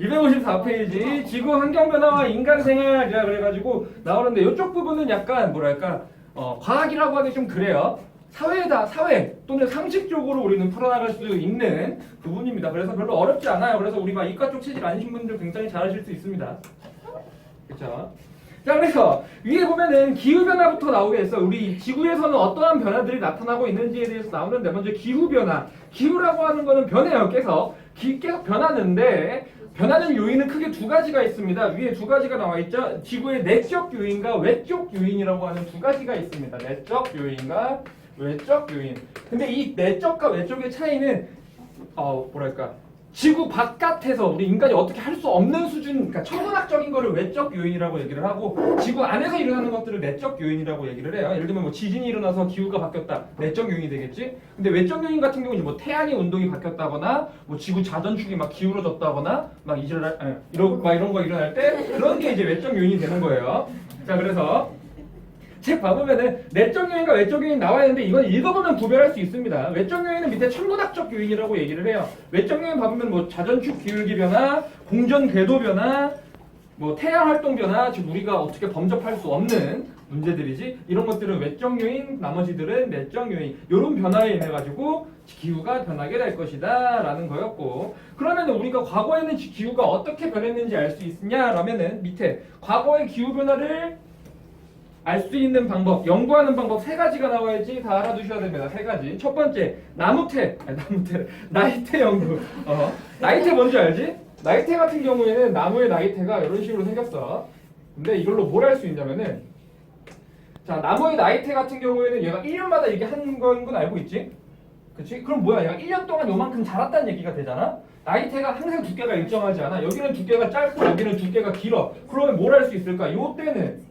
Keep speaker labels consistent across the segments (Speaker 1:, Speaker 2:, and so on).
Speaker 1: 254페이지 지구 환경 변화와 인간 생활이라 그래가지고 나오는데 이쪽 부분은 약간 뭐랄까 과학이라고 하기 좀 그래요. 사회 또는 상식적으로 우리는 풀어나갈 수 있는 부분입니다. 그래서 별로 어렵지 않아요. 그래서 우리 막 이과 쪽 체질 아니신 분들 굉장히 잘하실 수 있습니다. 그렇죠? 자, 그래서 위에 보면은 기후변화부터 나오게 됐어. 우리 지구에서는 어떠한 변화들이 나타나고 있는지에 대해서 나오는데 먼저 기후변화. 기후라고 하는 거는 변해요. 계속 변하는데 변하는 요인은 크게 두 가지가 있습니다. 위에 두 가지가 나와 있죠. 지구의 내적 요인과 외적 요인이라고 하는 두 가지가 있습니다. 내적 요인과 외적 요인. 근데 이 내적과 외적의 차이는 뭐랄까 지구 바깥에서 우리 인간이 어떻게 할 수 없는 수준, 그러니까 천문학적인 거를 외적 요인이라고 얘기를 하고 지구 안에서 일어나는 것들을 내적 요인이라고 얘기를 해요. 예를 들면 뭐 지진이 일어나서 기후가 바뀌었다, 내적 요인이 되겠지. 근데 외적 요인 같은 경우는 뭐 태양의 운동이 바뀌었다거나, 뭐 지구 자전축이 막 기울어졌다거나, 막 이런 거 일어날 때 그런 게 이제 외적 요인이 되는 거예요. 자, 그래서 책 봐보면은 내적 요인과 외적 요인 나와 있는데 이건 읽어보면 구별할 수 있습니다. 외적 요인은 밑에 천문학적 요인이라고 얘기를 해요. 외적 요인 봐보면 뭐 자전축 기울기 변화, 공전 궤도 변화, 뭐 태양 활동 변화, 즉 우리가 어떻게 범접할 수 없는 문제들이지. 이런 것들은 외적 요인, 나머지들은 내적 요인. 이런 변화에 인해 가지고 기후가 변하게 될 것이다라는 거였고. 그러면 우리가 과거에는 기후가 어떻게 변했는지 알 수 있느냐라면은 밑에 과거의 기후 변화를 알 수 있는 방법, 연구하는 방법 세 가지가 나와야지 다 알아두셔야 됩니다. 세 가지. 첫 번째, 나이테 연구. 나이테 뭔지 알지? 나이테 같은 경우에는 나무의 나이테가 이런 식으로 생겼어. 근데 이걸로 뭘 할 수 있냐면은, 자, 나무의 나이테 같은 경우에는 얘가 1년마다 이게 한 거인 건 알고 있지? 그치? 그럼 뭐야? 얘가 1년 동안 요만큼 자랐다는 얘기가 되잖아? 나이테가 항상 두께가 일정하지 않아. 여기는 두께가 짧고 여기는 두께가 길어. 그러면 뭘 할 수 있을까? 요 때는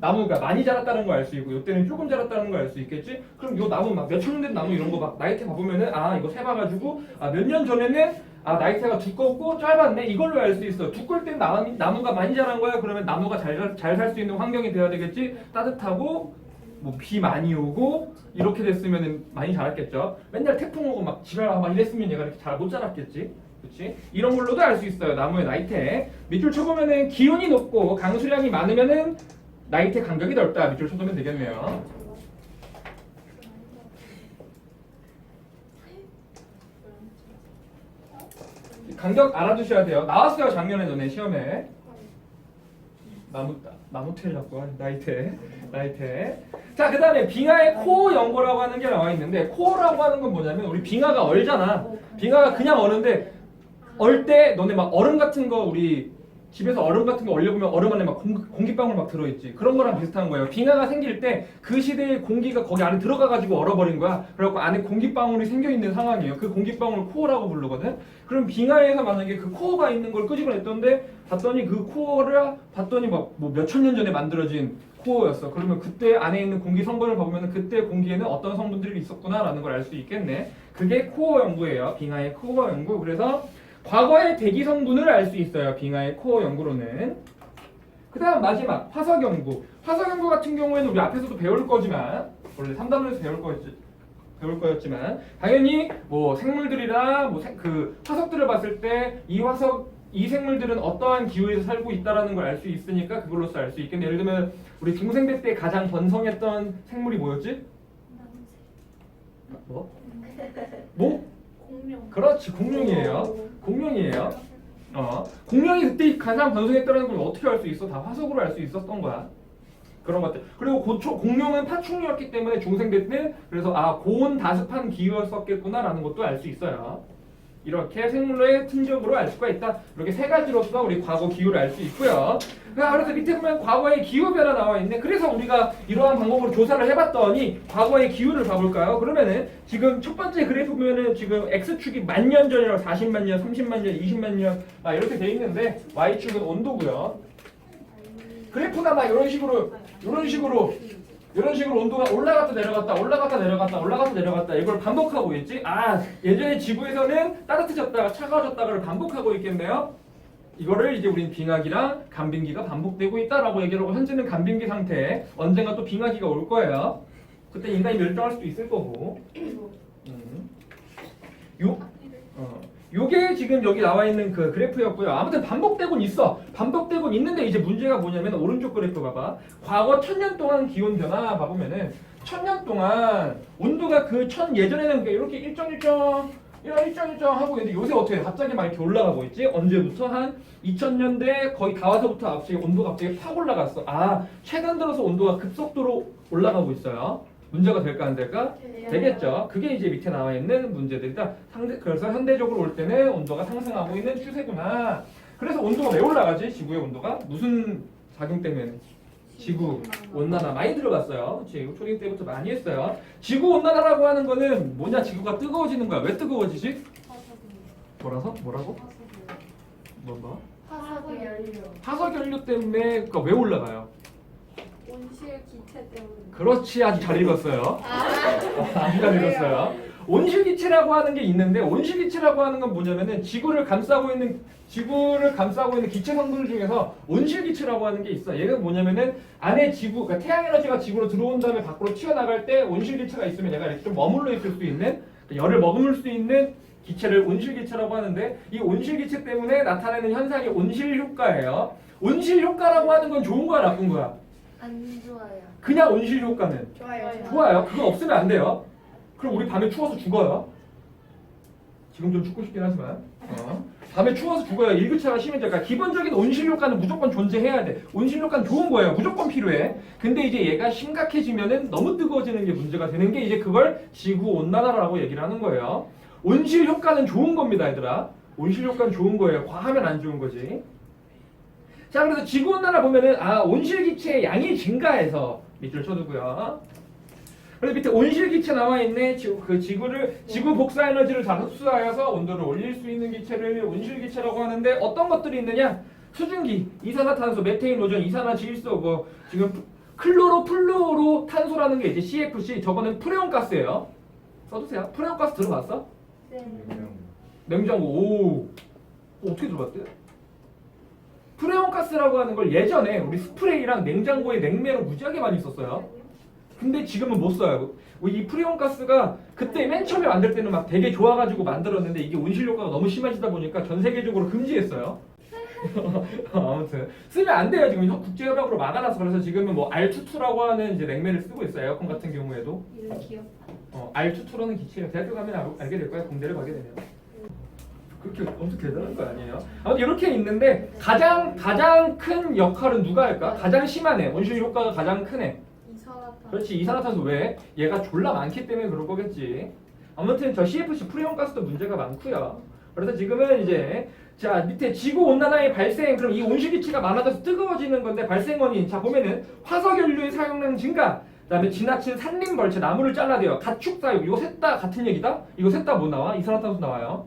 Speaker 1: 나무가 많이 자랐다는 걸 알 수 있고 이때는 조금 자랐다는 걸 알 수 있겠지? 그럼 요 나무 막 몇천 년 된 나무 이런 거 막 나이테 봐보면은 이거 세봐가지고 몇 년 전에는 나이테가 두껍고 짧았네 이걸로 알 수 있어. 두꺼울 땐 나무가 많이 자란 거야. 그러면 나무가 잘 살 수 있는 환경이 돼야 되겠지? 따뜻하고 뭐 비 많이 오고 이렇게 됐으면은 많이 자랐겠죠. 맨날 태풍 오고 막 지랄하고 막 이랬으면 얘가 이렇게 잘 못 자랐겠지. 그렇지? 이런 걸로도 알 수 있어요. 나무의 나이테. 밑줄 쳐보면은 기온이 높고 강수량이 많으면은 나이테 간격이 넓다. 밑줄 쳐두면 되겠네요. 간격 알아두셔야 돼요. 나왔어요. 작년에 전에 시험에. 나무텔 잡고 나이테. 자, 그 다음에 빙하의 코어 연고라고 하는 게 나와 있는데 코어라고 하는 건 뭐냐면 우리 빙하가 얼잖아. 빙하가 그냥 얼는데 얼 때 너네 막 얼음 같은 거 우리 집에서 얼음 같은 거 얼려보면 얼음 안에 막 공기방울 막 들어있지. 그런 거랑 비슷한 거예요. 빙하가 생길 때 그 시대의 공기가 거기 안에 들어가가지고 얼어버린 거야. 그래갖고 안에 공기방울이 생겨있는 상황이에요. 그 공기방울 코어라고 부르거든. 그럼 빙하에서 만약에 그 코어가 있는 걸 끄집어냈던데 봤더니 그 코어를 봤더니 뭐 몇천 년 전에 만들어진 코어였어. 그러면 그때 안에 있는 공기 성분을 보면 그때 공기에는 어떤 성분들이 있었구나라는 걸 알 수 있겠네. 그게 코어 연구예요. 빙하의 코어 연구. 그래서 과거의 대기 성분을 알 수 있어요. 빙하의 코어 연구로는. 그 다음 마지막 화석 연구. 화석 연구 같은 경우에는 우리 앞에서도 배울 거지만 원래 3단원에서 배울 거였지만 당연히 뭐 생물들이나 뭐 그 화석들을 봤을 때 이 생물들은 어떠한 기후에서 살고 있다라는 걸 알 수 있으니까 그걸로써 알 수 있겠네. 예를 들면 우리 중생대 때 가장 번성했던 생물이 뭐였지? 뭐?
Speaker 2: 공룡.
Speaker 1: 그렇지, 공룡이에요. 공룡이 그때 가장 번성했다는 걸 어떻게 알 수 있어? 다 화석으로 알 수 있었던 거야. 그런 것들. 그리고 공룡은 파충류였기 때문에 중생대 때 그래서 고온 다습한 기후였었겠구나라는 것도 알 수 있어요. 이렇게 생물의 흔적으로 알 수가 있다. 이렇게 세 가지로서 우리 과거 기후를 알 수 있고요. 그래서 밑에 보면 과거의 기후 변화 나와 있네. 그래서 우리가 이러한 방법으로 조사를 해봤더니 과거의 기후를 봐볼까요? 그러면은 지금 첫 번째 그래프 보면은 지금 x축이 만년 전이라고 40만 년, 30만 년, 20만 년 이렇게 돼 있는데 y축은 온도고요. 그래프가 막 이런 식으로 온도가 올라갔다 내려갔다 이걸 반복하고 있지. 예전에 지구에서는 따뜻해졌다가 차가워졌다가를 반복하고 있겠네요. 이거를 이제 우린 빙하기랑 간빙기가 반복되고 있다라고 얘기를 하고 현재는 간빙기 상태. 언젠가 또 빙하기가 올 거예요. 그때 인간이 멸종할 수도 있을 거고. 요게 지금 여기 나와 있는 그 그래프였고요. 아무튼 반복되곤 있어. 반복되곤 있는데 이제 문제가 뭐냐면 오른쪽 그래프 봐봐. 과거 1000년 동안 기온 변화 봐보면은 1000년 동안 온도가 그 예전에는 이렇게 일정 하고 있는데 요새 어떻게 갑자기 막 이렇게 올라가고 있지? 언제부터? 한 2000년대 거의 다 와서부터 갑자기 온도가 갑자기 팍 올라갔어. 아, 최근 들어서 온도가 급속도로 올라가고 있어요. 문제가 될까 안 될까? 되겠죠. 그게 이제 밑에 나와 있는 문제들이다. 그래서 현대적으로 올 때는 온도가 상승하고 있는 추세구나. 그래서 온도가 왜 올라가지? 지구의 온도가 무슨 작용 때문에? 지구 온난화 많이 들어봤어요. 지구 초딩 때부터 많이 했어요. 지구 온난화라고 하는 거는 뭐냐? 지구가 뜨거워지는 거야. 왜 뜨거워지지? 뭐라고? 뭔가?
Speaker 2: 화석 연료.
Speaker 1: 화석 연료 때문에 그러니까 왜 올라가요?
Speaker 2: 온실 기체 때문에.
Speaker 1: 그렇지, 아주 잘 읽었어요. 아주 잘 읽었어요. 온실기체라고 하는 게 있는데 온실기체라고 하는 건 뭐냐면은 지구를 감싸고 있는 기체 성분 중에서 온실기체라고 하는 게 있어. 얘가 뭐냐면은 안에 지구, 그러니까 태양 에너지가 지구로 들어온 다음에 밖으로 튀어나갈 때 온실기체가 있으면 얘가 이렇게 좀 머물러 있을 수 있는 열을 머금을 수 있는 기체를 온실기체라고 하는데 이 온실기체 때문에 나타나는 현상이 온실효과예요. 온실효과라고 하는 건 좋은 거야, 나쁜 거야?
Speaker 2: 안 좋아요.
Speaker 1: 그냥 온실효과는 좋아요. 그거 없으면 안 돼요. 그럼 우리 밤에 추워서 죽어요. 지금 좀 죽고 싶긴 하지만 밤에 추워서 죽어요. 일교차가 심해져. 그러니까 기본적인 온실효과는 무조건 존재해야 돼. 온실효과는 좋은 거예요. 무조건 필요해. 근데 이제 얘가 심각해지면은 너무 뜨거워지는 게 문제가 되는 게 이제 그걸 지구온난화라고 얘기를 하는 거예요. 온실효과는 좋은 겁니다, 얘들아. 온실효과는 좋은 거예요. 과하면 안 좋은 거지. 자, 그래서 지구온난화 보면은 온실기체의 양이 증가해서 밑줄 쳐두고요. 그래서 밑에 온실기체 나와 있네. 지구 복사 에너지를 잘 흡수하여서 온도를 올릴 수 있는 기체를 온실기체라고 하는데 어떤 것들이 있느냐? 수증기, 이산화탄소, 메테인, 오존, 이산화질소, 지금 플루로 탄소라는 게 이제 CFC. 저거는 프레온가스예요. 써두세요. 프레온가스 들어봤어?
Speaker 2: 네.
Speaker 1: 냉장고. 오, 어떻게 들어봤대? 프레온가스라고 하는 걸 예전에 우리 스프레이랑 냉장고에 냉매로 무지하게 많이 썼어요. 근데 지금은 못 써요. 이 프레온가스가 그때 맨 처음에 만들 때는 막 되게 좋아가지고 만들었는데 이게 온실효과가 너무 심해지다 보니까 전 세계적으로 금지했어요. 아무튼 쓰면 안 돼요. 지금 국제협약으로 막아놔서. 그래서 지금은 뭐 R22라고 하는 이제 냉매를 쓰고 있어요. 에어컨 같은 경우에도.
Speaker 2: 이름 귀엽다.
Speaker 1: R22라는 기체예요. 대학교 가면 알게 될 거예요. 공대를 가게 되면. 그렇게 엄청 대단한 거 아니에요? 아무튼 이렇게 있는데 가장 큰 역할은 누가 할까? 가장 심한 애, 온실 효과가 가장 큰 애.
Speaker 2: 이산화탄소.
Speaker 1: 그렇지, 이산화탄소. 왜? 얘가 졸라 많기 때문에 그럴 거겠지. 아무튼 저 CFC 프레온가스도 문제가 많고요. 그래서 지금은 이제 자 밑에 지구 온난화의 발생, 그럼 이 온실기체가 많아져서 뜨거워지는 건데 발생 원인. 자 보면은 화석연료의 사용량 증가. 그다음에 지나친 산림 벌채, 나무를 잘라대요. 가축 사육. 이거 셋 다 같은 얘기다. 이거 셋 다 뭐 나와? 이산화탄소 나와요.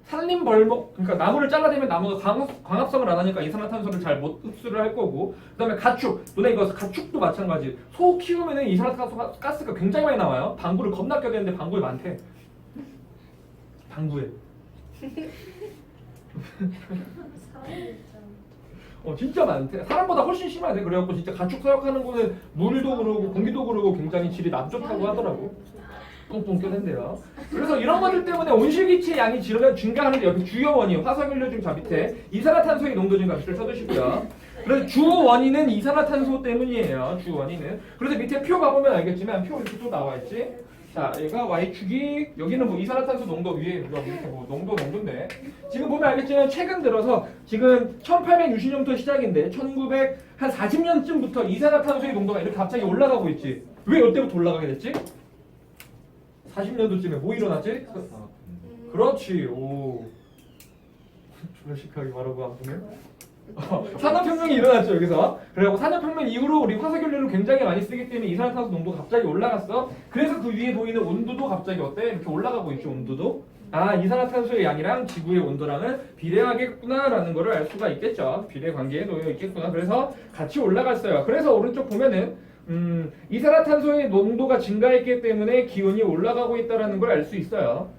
Speaker 1: 산림 벌목, 그러니까 나무를 잘라대면 나무가 광합성을 안 하니까 이산화탄소를 잘 못 흡수를 할 거고, 그다음에 가축, 너네 이거 가축도 마찬가지. 소 키우면은 이산화탄소 가스가 굉장히 많이 나와요. 방구를 겁나 껴야 되는데 방구에 많대. 방구에. 진짜 많대. 사람보다 훨씬 심하대. 그래갖고 진짜 가축 사육하는 거는 물도 그러고 공기도 그러고 굉장히 질이 남좋다고 하더라고. 똥똥 껴낸대요. 그래서 이런 것들 때문에 온실기체 양이 증가하는데 여기 주요 원인, 화석연료 중 자 밑에 이산화탄소의 농도 증가 밑을 쳐두시고요. 그래서 주 원인은 이산화탄소 때문이에요. 주 원인은. 그래서 밑에 표 봐보면 알겠지만 표 이렇게 또 나와 있지. 자, 얘가 y축이 여기는 뭐 이산화탄소 농도 위에 이렇게 뭐 농도인데 지금 보면 알겠지만 최근 들어서 지금 1860년부터 시작인데 1900한 40년쯤부터 이산화탄소의 농도가 이렇게 갑자기 올라가고 있지. 왜 이때부터 올라가게 됐지? 40년도쯤에 뭐 일어났지? 그렇지. 오. 조식하게 말하고 아프네. 산업혁명이 일어났죠 여기서. 그리고 산업혁명 이후로 우리 화석연료를 굉장히 많이 쓰기 때문에 이산화탄소 농도가 갑자기 올라갔어. 그래서 그 위에 보이는 온도도 갑자기 어때? 이렇게 올라가고 있죠. 온도도. 이산화탄소의 양이랑 지구의 온도랑은 비례하겠구나라는 거를 알 수가 있겠죠. 비례 관계에 놓여 있겠구나. 그래서 같이 올라갔어요. 그래서 오른쪽 보면은 이산화탄소의 농도가 증가했기 때문에 기온이 올라가고 있다는 걸 알 수 있어요.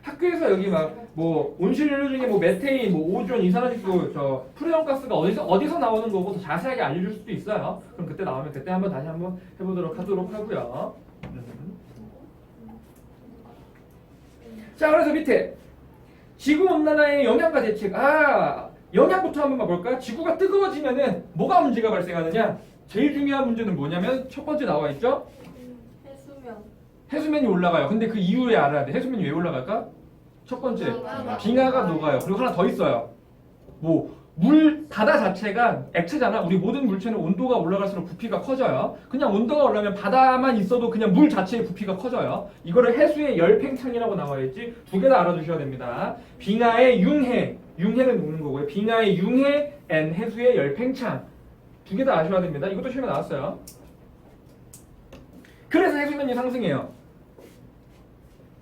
Speaker 1: 학교에서 여기 막 뭐 온실연료 중에 뭐 메테인, 뭐 오존, 이산화질소, 저 프레온가스가 어디서 나오는 거고 더 자세하게 알려줄 수도 있어요. 그럼 그때 나오면 그때 다시 한번 해보도록 하고요. 자, 그래서 밑에 지구온난화의 영향과 대책. 영향부터 한번 봐볼까? 지구가 뜨거워지면은 뭐가 문제가 발생하느냐? 제일 중요한 문제는 뭐냐면 첫 번째 나와 있죠?
Speaker 2: 해수면.
Speaker 1: 해수면이 올라가요. 근데 그 이유에 알아야 돼. 해수면이 왜 올라갈까? 첫 번째, 빙하가 녹아요. 그리고 하나 더 있어요. 바다 자체가 액체잖아. 우리 모든 물체는 온도가 올라갈수록 부피가 커져요. 그냥 온도가 올라면 바다만 있어도 그냥 물 자체의 부피가 커져요. 이거를 해수의 열팽창이라고 나와 있지. 두 개 다 알아두셔야 됩니다. 빙하의 융해는 녹는 거고요. 빙하의 융해 and 해수의 열팽창. 두 개 다 아셔야 됩니다. 이것도 시험에 나왔어요. 그래서 해수면이 상승해요.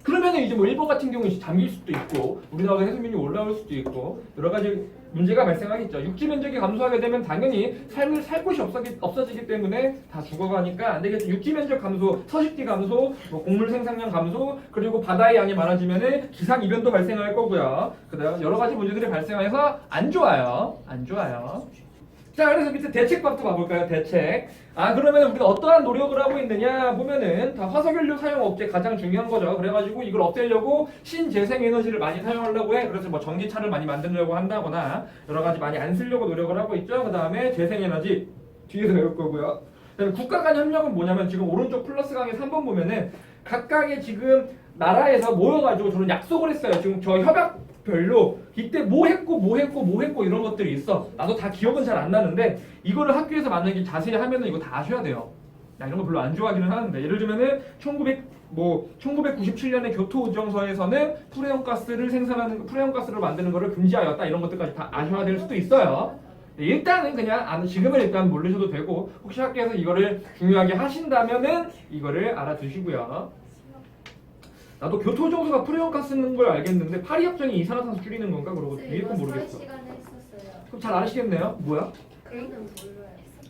Speaker 1: 그러면은 이제 뭐 일본 같은 경우는 잠길 수도 있고 우리나라도 해수면이 올라올 수도 있고 여러 가지 문제가 발생하겠죠. 육지 면적이 감소하게 되면 당연히 삶을 살 곳이 없어지기 때문에 다 죽어가니까 안 되겠죠. 육지 면적 감소, 서식지 감소, 뭐 곡물 생산량 감소, 그리고 바다의 양이 많아지면은 기상 이변도 발생할 거고요. 그다음 여러 가지 문제들이 발생해서 안 좋아요. 안 좋아요. 자, 그래서 밑에 대책밥도 봐볼까요? 대책. 그러면 우리가 어떠한 노력을 하고 있느냐 보면은 다 화석연료 사용 억제 가장 중요한 거죠. 그래가지고 이걸 없애려고 신재생 에너지를 많이 사용하려고 해. 그래서 뭐 전기차를 많이 만들려고 한다거나 여러 가지 많이 안 쓰려고 노력을 하고 있죠. 그 다음에 재생 에너지 뒤에서 배울 거고요. 그다음에 국가 간 협력은 뭐냐면 지금 오른쪽 플러스 강의 3번 보면은 각각의 지금 나라에서 모여가지고 저는 약속을 했어요. 지금 저 협약별로 이때 뭐 했고 이런 것들이 있어. 나도 다 기억은 잘 안 나는데 이거를 학교에서 만약에 자세히 하면은 이거 다 아셔야 돼요. 나 이런 거 별로 안 좋아하기는 하는데 예를 들면은 1997년에 교토우정서에서는 프레온가스를 만드는 거를 금지하였다. 이런 것들까지 다 아셔야 될 수도 있어요. 일단은 그냥 지금은 일단 모르셔도 되고 혹시 학교에서 이거를 중요하게 하신다면은 이거를 알아두시고요. 나도 교토정서가 프레온가스 쓰는 걸 알겠는데 파리협정이 이산화탄소 줄이는 건가? 그러고 뒤에 건 모르겠어.
Speaker 2: 시간에 했었어요.
Speaker 1: 그럼 잘 아시겠네요. 뭐야?
Speaker 2: 그거는 몰라요.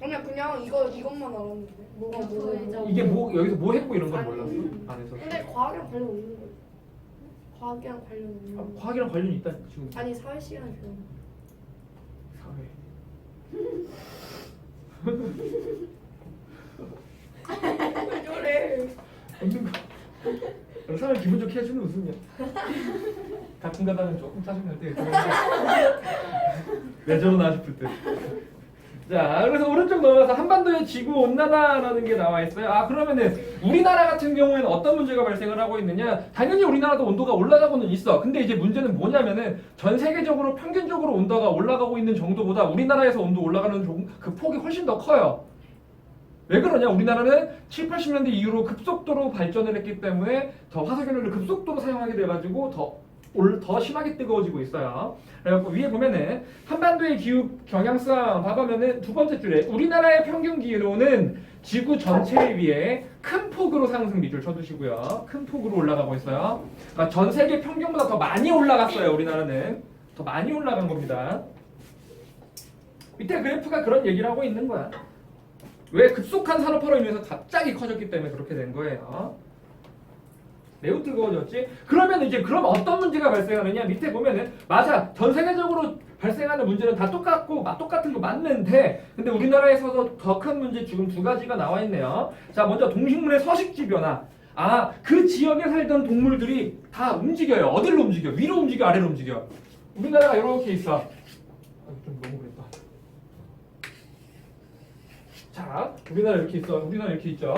Speaker 3: 아니야 그냥 이것만 알았는데 뭐가 뭐가
Speaker 1: 이게 뭐 여기서 뭐 했고 이런 건 몰랐어. 안에서.
Speaker 3: 근데 과학이랑 관련 없는 거예요. 과학이랑 관련 없는 거.
Speaker 1: 과학이랑 관련이 있다 지금.
Speaker 3: 아니 사회 시간에 배운
Speaker 1: 사회.
Speaker 3: 왜 저래?
Speaker 1: 없는 거. 사람 기분 좋게 해주는 웃음이야. 가끔 가다는 조금 짜증날 때. 왜 저러나 싶을 때. 자, 그래서 오른쪽 넘어가서 한반도의 지구 온난화라는 게 나와 있어요. 그러면은 우리나라 같은 경우에는 어떤 문제가 발생을 하고 있느냐? 당연히 우리나라도 온도가 올라가고는 있어. 근데 이제 문제는 뭐냐면은 전 세계적으로 평균적으로 온도가 올라가고 있는 정도보다 우리나라에서 온도 올라가는 그 폭이 훨씬 더 커요. 왜 그러냐? 우리나라는 7, 80년대 이후로 급속도로 발전을 했기 때문에 더 화석연료를 급속도로 사용하게 돼가지고 더 심하게 뜨거워지고 있어요. 그래갖고 위에 보면은 한반도의 기후 경향성 봐보면은 두 번째 줄에 우리나라의 평균 기온은 지구 전체에 비해 큰 폭으로 상승 밑줄 쳐두시고요. 큰 폭으로 올라가고 있어요. 그러니까 전 세계 평균보다 더 많이 올라갔어요. 우리나라는 더 많이 올라간 겁니다. 밑에 그래프가 그런 얘기를 하고 있는 거야. 왜 급속한 산업화로 인해서 갑자기 커졌기 때문에 그렇게 된 거예요. 매우 뜨거워졌지? 그럼 어떤 문제가 발생하느냐? 밑에 보면은 맞아. 전 세계적으로 발생하는 문제는 다 똑같은 거 맞는데 근데 우리나라에서도 더 큰 문제 지금 두 가지가 나와 있네요. 자, 먼저 동식물의 서식지 변화. 그 지역에 살던 동물들이 다 움직여요. 어디로 움직여? 위로 움직여? 아래로 움직여? 우리나라가 이렇게 있어. 좀 너무 그랬다. 자, 우리나라 이렇게 있죠.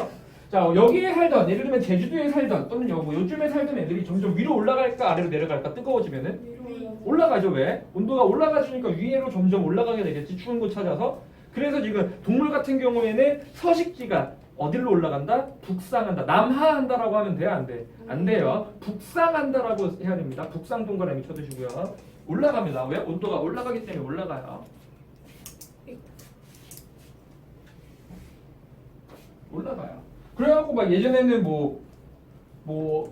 Speaker 1: 자, 여기에 살던, 예를 들면 제주도에 살던 또는 요즘에 살던 애들이 점점 위로 올라갈까 아래로 내려갈까? 뜨거워지면은 올라가죠. 왜? 온도가 올라가주니까 위로 점점 올라가게 되겠지. 추운 곳 찾아서. 그래서 지금 동물 같은 경우에는 서식지가 어디로 올라간다? 북상한다. 남하한다라고 하면 돼요? 안 돼? 안 돼요. 북상한다라고 해야 됩니다. 북상 동그라미 쳐두시고요. 올라갑니다. 왜? 온도가 올라가기 때문에 올라가요. 올라가요. 그래갖고 막 예전에는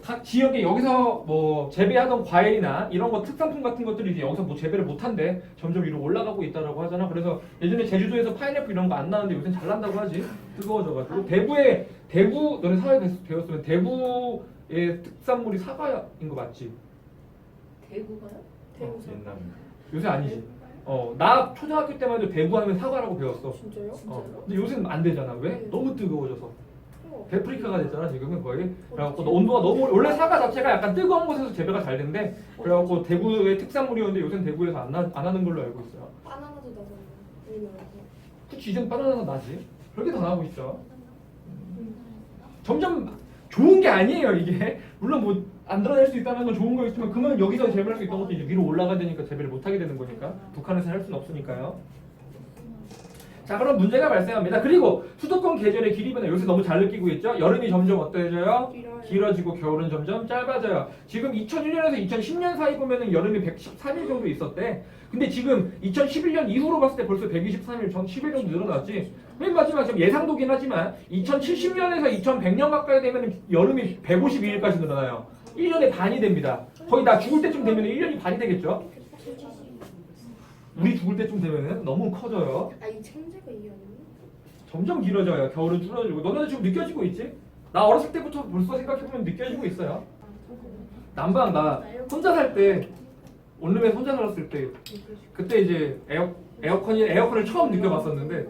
Speaker 1: 각 지역에 여기서 재배하던 과일이나 이런 거 특산품 같은 것들이 이제 여기서 재배를 못한대. 점점 위로 올라가고 있다라고 하잖아. 그래서 예전에 제주도에서 파인애플 이런 거 안 나는데 요새는 잘 난다고 하지. 뜨거워져가지고. 대구 너네 사회 배웠으면 대구의 특산물이 사과인 거 맞지?
Speaker 2: 대구가요?
Speaker 1: 옛날에. 요새 아니지. 나 초등학교 때만 해도 대구 하면 사과라고 배웠어.
Speaker 3: 진짜요?
Speaker 1: 근데 요새는 안 되잖아. 왜?
Speaker 3: 네.
Speaker 1: 너무 뜨거워져서. 데프리카가 됐잖아 지금은 거의. 그래갖고 온도가 너무 원래 사과 자체가 약간 뜨거운 곳에서 재배가 잘 된대. 그래갖고 대구의 특산물이었는데 요새는 대구에서 안 하는 걸로 알고 있어요.
Speaker 3: 바나나도 나잖아. 우리나라에서.
Speaker 1: 그치 이젠 바나나가 나지. 그렇게 더 나오고 있죠. 점점 좋은 게 아니에요 이게. 물론 뭐 안 드러낼 수 있다는 건 좋은 거겠지만 그러면 여기서 재배할 수 있던 것도 이제 위로 올라가야 되니까 재배를 못 하게 되는 거니까 북한에서 할 수는 없으니까요. 자 그럼 문제가 발생합니다. 그리고 수도권 계절의 길이 변화 요새 너무 잘 느끼고 있죠. 여름이 점점 어때져요? 길어지고 겨울은 점점 짧아져요. 지금 2001년에서 2010년 사이 보면은 여름이 113일 정도 있었대. 근데 지금 2011년 이후로 봤을 때 벌써 123일, 전 10일 정도 늘어났지. 맨 마지막 지금 예상도긴 하지만 2070년에서 2100년 가까이 되면 여름이 152일까지 늘어나요. 1년에 반이 됩니다. 거의 나 죽을 때쯤 되면 1년이 반이 되겠죠? 우리 죽을 때쯤 되면 너무 커져요.
Speaker 3: 이 천재가 이해 안 돼?
Speaker 1: 점점 길어져요. 겨울은 줄어들고. 너네도 지금 느껴지고 있지? 나 어렸을 때부터 벌써 생각해보면 느껴지고 있어요. 난방 나 혼자 살 때 원룸에 혼자 살았을 때 그때 이제 에어컨을 처음 느껴봤었는데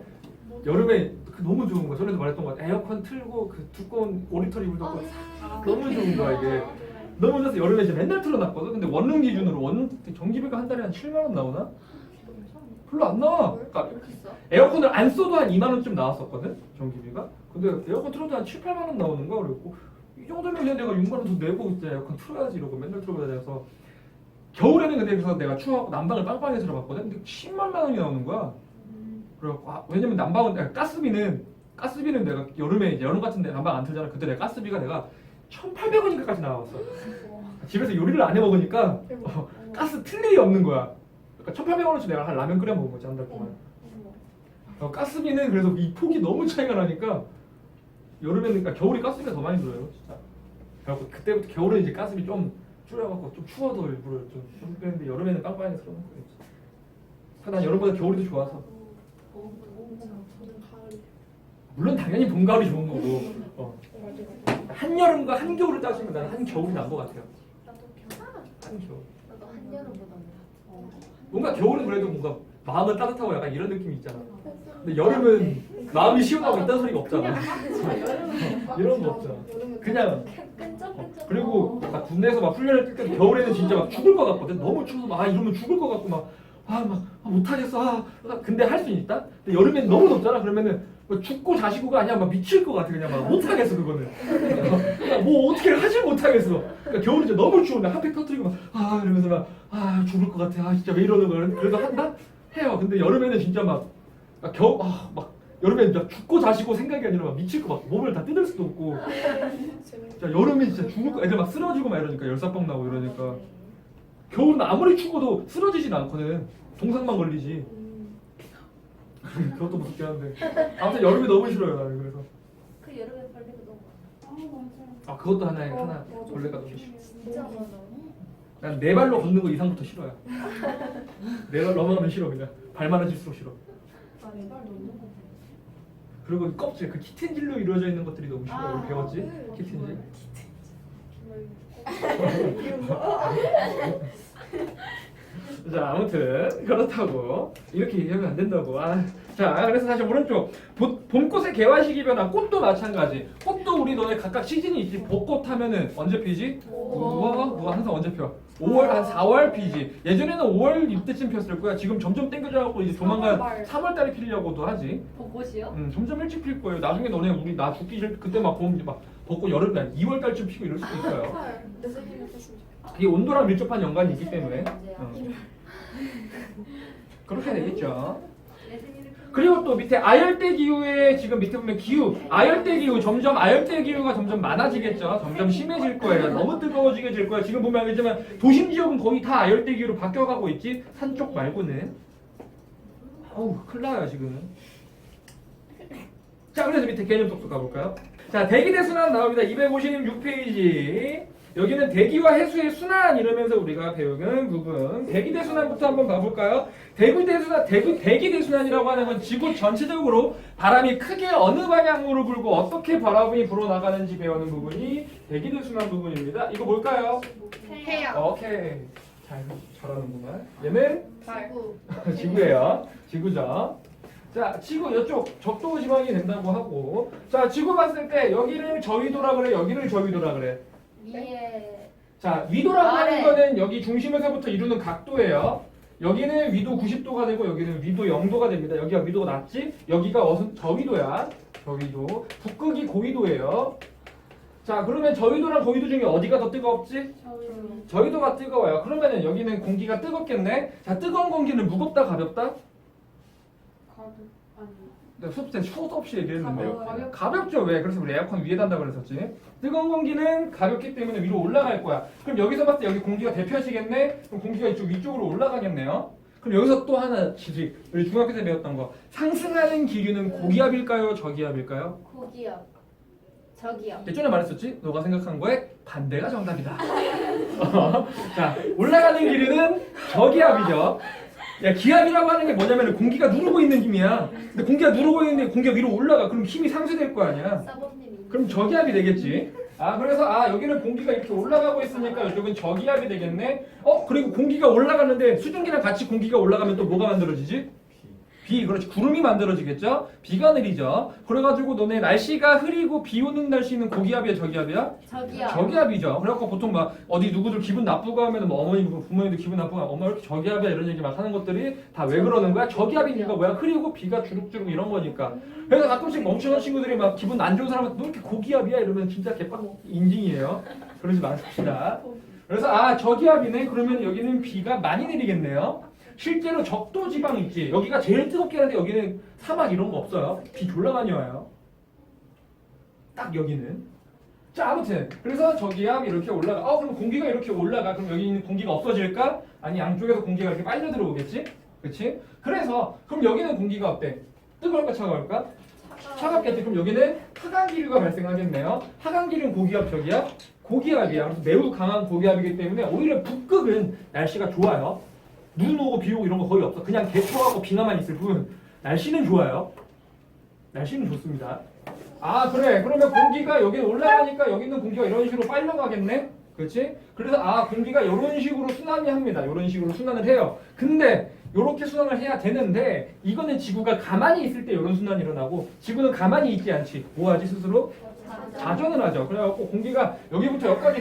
Speaker 1: 여름에 너무 좋은 거야. 전에도 말했던 것 같아. 에어컨 틀고 그 두꺼운 오리털 이불 덮고 너무 좋은 거야 이게. 너무 좋아서 여름에 이제 맨날 틀어놨거든. 근데 원룸 기준으로 전기비가 한 달에 한 7만 원 나오나? 별로 안 나와. 그러니까 에어컨을 안 써도 한 2만 원쯤 나왔었거든 전기비가. 근데 에어컨 틀어도 한 7, 8만 원 나오는 거야. 그래갖고 이 정도면 그냥 내가 6만 원 더 내고 이제 에어컨 틀어야지 이러고 맨날 틀고 다녀서 겨울에는 근데 그래서 내가 추워갖고 난방을 빵빵하게 틀어봤거든. 근데 10만 원이 나오는 거야. 그래갖고 왜냐면 난방은 가스비는 내가 여름에 이제 여름 같은데 난방 안 틀잖아. 그때 내가 가스비가 내가 1,800원인가까지 나왔어. 집에서 요리를 안 해 먹으니까 가스 틀 일이 없는 거야. 그러니까 1,800원어치 내가 한 라면 끓여 먹은 거지 한 달 동안. 가스비는 그래서 이 폭이 너무 차이가 나니까 여름에는 그러니까 겨울이 가스비가 더 많이 들어요 진짜. 그래갖고 그때부터 겨울에 이제 가스비 좀 줄여갖고 좀 추워도 일부러 좀 그랬는데 여름에는 빵빵하게 틀어놓고 그랬지. 난 여름보다 겨울이 더 좋아서.
Speaker 3: 저는 가을.
Speaker 1: 물론 당연히 봄 가을이 좋은 거고. 한여름과 한겨울을 따지면 나는 한겨울이 난 것 같아요.
Speaker 2: 나도 겨울.
Speaker 1: 한겨울.
Speaker 2: 나도 한여름보다
Speaker 1: 뭔가 겨울은 그래도 뭔가 마음은 따뜻하고 약간 이런 느낌이 있잖아. 근데 여름은 마음이 시원하고 있다는 소리가 없잖아. 이런 거 없잖아. 그냥
Speaker 2: 끈적끈적.
Speaker 1: 그리고 나 군대에서 막 훈련을 뛸 때 겨울에는 진짜 막 죽을 것 같거든. 너무 추워서 막 이러면 죽을 것 같고 못하겠어. 근데 할 수 있다. 근데 여름엔 너무 덥잖아. 그러면은 뭐 죽고 자시고가 아니야 막 미칠 것 같아. 그냥 막 못하겠어 그거는. 뭐 어떻게 하질 못하겠어. 그러니까 겨울이 진짜 너무 추운데 핫팩 터뜨리고 막 이러면서 막 죽을 것 같아. 진짜 왜 이러는 거야. 그래도 한다? 해요. 근데 여름에는 진짜 막 여름에 진짜 죽고 자시고 생각이 아니라 막 미칠 거 막 몸을 다 뜯을 수도 없고. 진짜 여름에 진짜 죽을 거 애들 막 쓰러지고 막 이러니까 열사병 나고 이러니까. 겨울은 아무리 추워도 쓰러지진 않거든. 동상만 걸리지. 그것도 무섭긴 한데. 아무튼 여름이 너무 싫어요 나는 그래서.
Speaker 2: 그 여름에 벌레가 너무 많아.
Speaker 1: 그것도 하나 벌레가 너무 싫어.
Speaker 2: 진짜 많아.
Speaker 1: 난 네 발로 걷는 거 이상부터 싫어요. 네 발 넘어가면 싫어 그냥. 발 많아질수록 싫어.
Speaker 2: 내발 넣는 거.
Speaker 1: 그리고 껍질 그 키틴질로 이루어져 있는 것들이 너무 싫어. 우리 배웠지? 키틴질. 자 아무튼 그렇다고 이렇게 얘기하면 안 된다고. 자 그래서 사실 오른쪽 봄꽃의 개화시기 변화 꽃도 마찬가지. 꽃도 우리 너네 각각 시즌이 있지. 벚꽃 하면은 언제 피지? 9월 항상 언제 펴? 5월 한 4월 피지. 예전에는 5월 이때쯤 폈을 거야. 지금 점점 땡겨져갖고 이제 조만간 3월 달에 피려고도 하지.
Speaker 2: 벚꽃이요?
Speaker 1: 점점 일찍 필 거예요. 나중에 너네 나 죽기 싫 그때 막 벚꽃 여름 날 2월 달쯤 피고 이럴 수도 있어요.
Speaker 3: 내 생일에 폈으면 좋겠다.
Speaker 1: 이게 온도랑 밀접한 연관이 있기 때문에 그렇게 되겠죠. 그리고 또 밑에 아열대 기후에 지금 밑에 보면 아열대 기후 점점 아열대 기후가 점점 많아지겠죠. 점점 심해질 거예요. 너무 뜨거워지게 될 거예요. 지금 보면 알겠지만 도심 지역은 거의 다 아열대 기후로 바뀌어가고 있지. 산 쪽 말고는. 큰일 나요 지금. 자 그래서 밑에 개념 속도 가볼까요? 자 대기대순환 나옵니다. 256페이지. 여기는 대기와 해수의 순환 이러면서 우리가 배우는 부분. 대기대순환부터 한번 봐볼까요? 대기대순환이라고 하는 건 지구 전체적으로 바람이 크게 어느 방향으로 불고 어떻게 바람이 불어나가는지 배우는 부분이 대기대순환 부분입니다. 이거 뭘까요?
Speaker 3: 해양.
Speaker 1: 오케이. 잘하는구만. 얘는
Speaker 3: 달.
Speaker 1: 지구예요. 지구죠. 자, 지구 이쪽 적도 지방이 된다고 하고, 자, 지구 봤을 때 여기를 저위도라 그래, 여기를 저위도라 그래.
Speaker 2: 위에
Speaker 1: 자, 위도라고 하는
Speaker 2: 아래.
Speaker 1: 거는 여기 중심에서부터 이루는 각도예요. 여기는 위도 90도가 되고 여기는 위도 0도가 됩니다. 여기가 위도가 낮지? 여기가 저위도야. 저위도. 북극이 고위도예요. 자, 그러면 저위도랑 고위도 중에 어디가 더 뜨겁지? 저위도가 뜨거워요. 그러면은 여기는 공기가 뜨겁겠네. 자, 뜨거운 공기는 무겁다, 가볍다? 내가 수업 때 수도 없이 얘기했는데요.
Speaker 2: 가벼워요.
Speaker 1: 가볍죠. 왜? 그래서 우리 에어컨 위에 단다 그랬었지. 뜨거운 공기는 가볍기 때문에 위로 올라갈 거야. 그럼 여기서 봤을 때 여기 공기가 대표시겠네? 그럼 공기가 이쪽 위쪽으로 올라가겠네요. 그럼 여기서 또 하나 지식. 우리 중학교 때 배웠던 거. 상승하는 기류는 고기압일까요? 저기압일까요?
Speaker 2: 고기압. 저기압.
Speaker 1: 예전에 말했었지? 너가 생각한 거에 반대가 정답이다. 자, 올라가는 기류는 저기압이죠. 야, 기압이라고 하는 게 뭐냐면 공기가 누르고 있는 힘이야. 근데 공기가 누르고 있는데 공기가 위로 올라가. 그럼 힘이 상쇄될 거 아니야.
Speaker 2: 사범님이.
Speaker 1: 그럼 저기압이 되겠지. 그래서 여기는 공기가 이렇게 올라가고 있으니까 이쪽은 저기압이 되겠네. 그리고 공기가 올라가는데 수증기랑 같이 공기가 올라가면 또 뭐가 만들어지지? 비, 그렇지. 구름이 만들어지겠죠? 비가 내리죠. 그래가지고 너네 날씨가 흐리고 비 오는 날씨는 고기압이야, 저기압이야?
Speaker 2: 저기압.
Speaker 1: 저기압이죠. 그래갖고 보통 막 어디 누구들 기분 나쁘고 하면 뭐 어머니, 부모님들 기분 나쁘고 하면 엄마 왜 이렇게 저기압이야 이런 얘기 막 하는 것들이 다 왜 그러는 거야? 저기압인 이유가 뭐야? 흐리고 비가 주룩주룩 이런 거니까. 그래서 가끔씩 멈추는 친구들이 막 기분 안 좋은 사람한테 너 이렇게 고기압이야? 이러면 진짜 개빡 인징이에요. 그러지 마십시다. 그래서 저기압이네. 그러면 여기는 비가 많이 내리겠네요. 실제로 적도 지방 있지. 여기가 제일 뜨겁게 하는데 여기는 사막 이런 거 없어요. 비 졸라 많이 와요. 딱 여기는. 자, 아무튼 그래서 저기압 이렇게 올라가. 그럼 공기가 이렇게 올라가. 그럼 여기 있는 공기가 없어질까? 아니, 양쪽에서 공기가 이렇게 빨려 들어오겠지? 그렇지? 그래서 그럼 여기는 공기가 어때? 뜨거울까 차가울까? 차갑겠지. 그럼 여기는 하강 기류가 발생하겠네요. 하강 기류는 고기압, 저기압? 고기압이야. 그래서 매우 강한 고기압이기 때문에 오히려 북극은 날씨가 좋아요. 눈 오고 비 오고 이런 거 거의 없어. 그냥 개초하고 빙하만 있을 뿐. 날씨는 좋아요. 날씨는 좋습니다. 그래. 그러면 공기가 여기 올라가니까 여기 있는 공기가 이런 식으로 빨려가겠네. 그렇지? 그래서 공기가 이런 식으로 순환이 합니다. 이런 식으로 순환을 해요. 근데 이렇게 순환을 해야 되는데 이거는 지구가 가만히 있을 때 이런 순환이 일어나고 지구는 가만히 있지 않지. 뭐 하지 스스로? 자전을 하죠. 그래갖고 공기가 여기부터 여기까지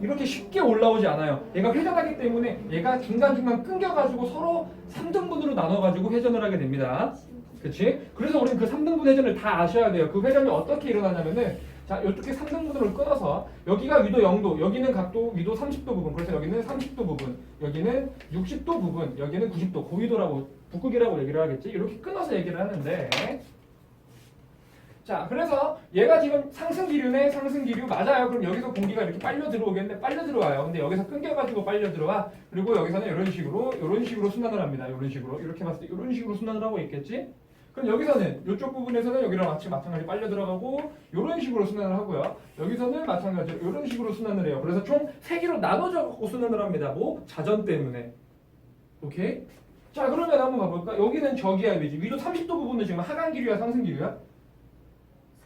Speaker 1: 이렇게 쉽게 올라오지 않아요. 얘가 회전하기 때문에 얘가 중간중간 끊겨가지고 서로 3등분으로 나눠가지고 회전을 하게 됩니다. 그치? 그래서 우리는 그 3등분 회전을 다 아셔야 돼요. 그 회전이 어떻게 일어나냐면은 자, 이쪽에 3등분으로 끊어서 여기가 위도 0도, 여기는 각도 위도 30도 부분. 그래서 여기는 30도 부분, 여기는 60도 부분, 여기는 90도, 고위도라고 북극이라고 얘기를 하겠지. 이렇게 끊어서 얘기를 하는데 자, 그래서 얘가 지금 상승 기류네. 상승 기류 맞아요. 그럼 여기서 공기가 이렇게 빨려 들어오겠는데 빨려 들어와요. 근데 여기서 끊겨가지고 빨려 들어와. 그리고 여기서는 이런 식으로 순환을 합니다. 이런 식으로 이렇게 봤을 때 이런 식으로 순환을 하고 있겠지. 그럼 여기서는 이쪽 부분에서는 여기랑 마찬가지 빨려 들어가고 이런 식으로 순환을 하고요. 여기서는 마찬가지로 이런 식으로 순환을 해요. 그래서 총 3개로 나눠져 갖고 순환을 합니다. 뭐? 자전 때문에. 오케이? 자, 그러면 한번 봐볼까? 여기는 저기압이지. 위로 30도 부분은 지금 하강 기류야, 상승 기류야?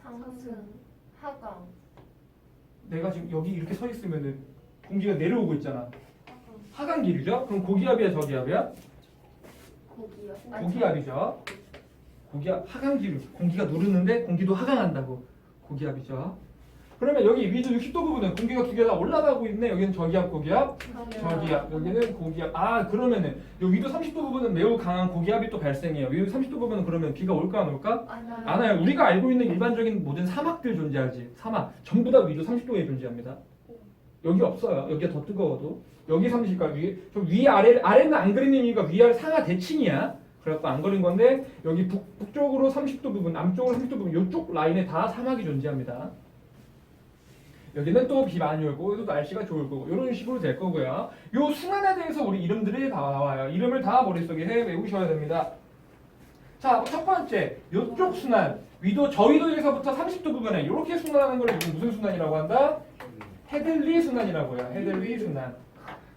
Speaker 2: 상승. 하강.
Speaker 1: 내가 지금 여기 이렇게 서 있으면은 공기가 내려오고 있잖아. 하강 기류죠? 그럼 고기압이야, 저기압이야?
Speaker 2: 고기압.
Speaker 1: 고기압이죠. 고기압, 하강 기류. 공기가 누르는데 공기도 하강한다고. 고기압이죠. 그러면 여기 위도 60도 부분은 공기가 두 개 다 올라가고 있네. 여기는 저기압, 고기압, 저기압. 여기는 고기압. 그러면은 이 위도 30도 부분은 매우 강한 고기압이 또 발생해요. 위도 30도 부분은 그러면 비가 올까 안 올까? 안 와요. 우리가 알고 있는 일반적인 모든 사막들 존재하지. 사막 전부 다 위도 30도에 존재합니다. 여기 없어요. 여기가 더 뜨거워도. 여기 30가 아래는 안 그리는 이유가 위아래 상하 대칭이야. 그래갖고 안 그린 건데 여기 북쪽으로 30도 부분, 남쪽으로 30도 부분 이쪽 라인에 다 사막이 존재합니다. 여기는 또 비 많이 오고 또 날씨가 좋을 거고 이런 식으로 될 거고요. 요 순환에 대해서 우리 이름들이 다 나와요. 이름을 다 머릿속에 외우셔야 됩니다. 자, 첫 번째 요쪽 순환 위도 저위도에서부터 30도 부분에 이렇게 순환하는 걸 무슨 순환이라고 한다? 헤들리 순환이라고 해요. 헤들리 순환.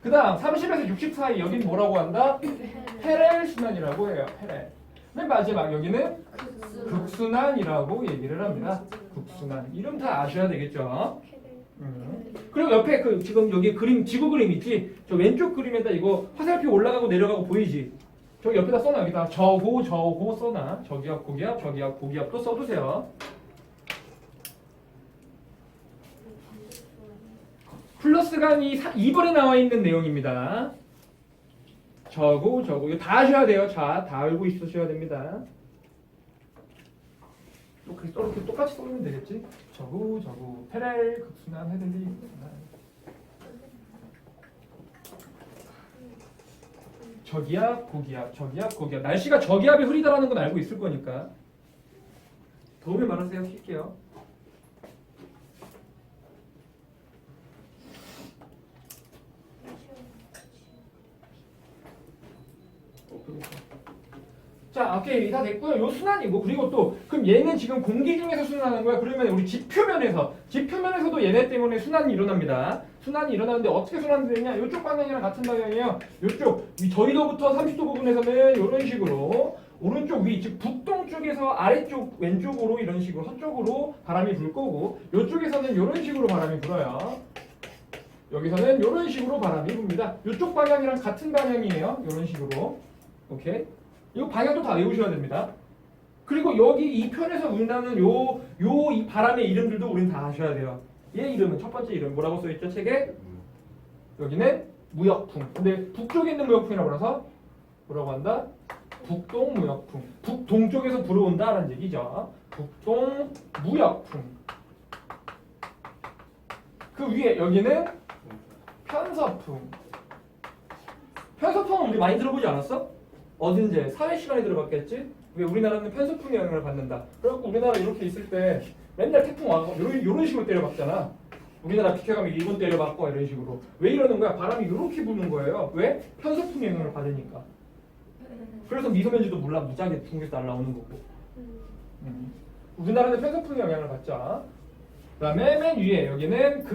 Speaker 1: 그 다음 30에서 60 사이 여긴 뭐라고 한다? 페렐 순환이라고 해요. 페렐. 맨 마지막 여기는 극순환이라고 얘기를 합니다. 극순환. 이름 다 아셔야 되겠죠? 그리고 옆에 지금 여기 그림, 지구 그림 있지? 저 왼쪽 그림에다 이거 화살표 올라가고 내려가고 보이지? 저기 옆에다 써놔. 여기다 저고 써놔. 저기압 고기압 저기압 고기압 또 써두세요. 플러스가 2번에 나와 있는 내용입니다. 저고 이거 다 하셔야 돼요. 자, 다 알고 있으셔야 됩니다. 이렇게 똑같이 써주면 되겠지? 저고 페렐 극순환 헤들리 저기압 고기압 저기압 고기압. 날씨가 저기압이 흐리다라는 건 알고 있을 거니까. 더우면 말하세요. 킬게요. 자, 오케이. 다 됐고요. 요 순환이고, 그리고 또 그럼 얘는 지금 공기 중에서 순환하는 거야. 그러면 우리 지표면에서도 얘네 때문에 순환이 일어납니다. 순환이 일어나는데 어떻게 순환되느냐? 이쪽 방향이랑 같은 방향이에요. 이쪽 저희로부터 30도 부분에서는 이런 식으로 오른쪽 위, 즉 북동쪽에서 아래쪽 왼쪽으로 이런 식으로 서쪽으로 바람이 불 거고, 이쪽에서는 이런 식으로 바람이 불어요. 여기서는 이런 식으로 바람이 붑니다. 이쪽 방향이랑 같은 방향이에요. 이런 식으로. 오케이. 이 방향도 다 외우셔야 됩니다. 그리고 여기 이 편에서 운다는 이 바람의 이름들도 우린 다 아셔야 돼요. 얘 이름은 첫 번째 이름 뭐라고 써있죠 책에? 여기는 무역풍. 근데 북쪽에 있는 무역풍이라고 그래서 뭐라고 한다? 북동 무역풍. 북동쪽에서 불어온다라는 얘기죠. 북동 무역풍. 그 위에 여기는 편서풍. 편서풍은 우리 많이 들어보지 않았어? 어딘지 사회 시간에 들어봤겠지? 왜 우리나라는 편서풍 영향을 받는다. 그래갖고 우리나라 이렇게 있을 때 맨날 태풍 와서 이런 식으로 때려박잖아. 우리나라 비켜가면 일본 때려박고 이런 식으로. 왜 이러는 거야? 바람이 이렇게 부는 거예요. 왜? 편서풍 영향을 받으니까. 그래서 미소면지도 물론 무지하게 중국에서 날라오는 거고. 우리나라는 편서풍 영향을 받자. 그다음에 맨 위에 여기는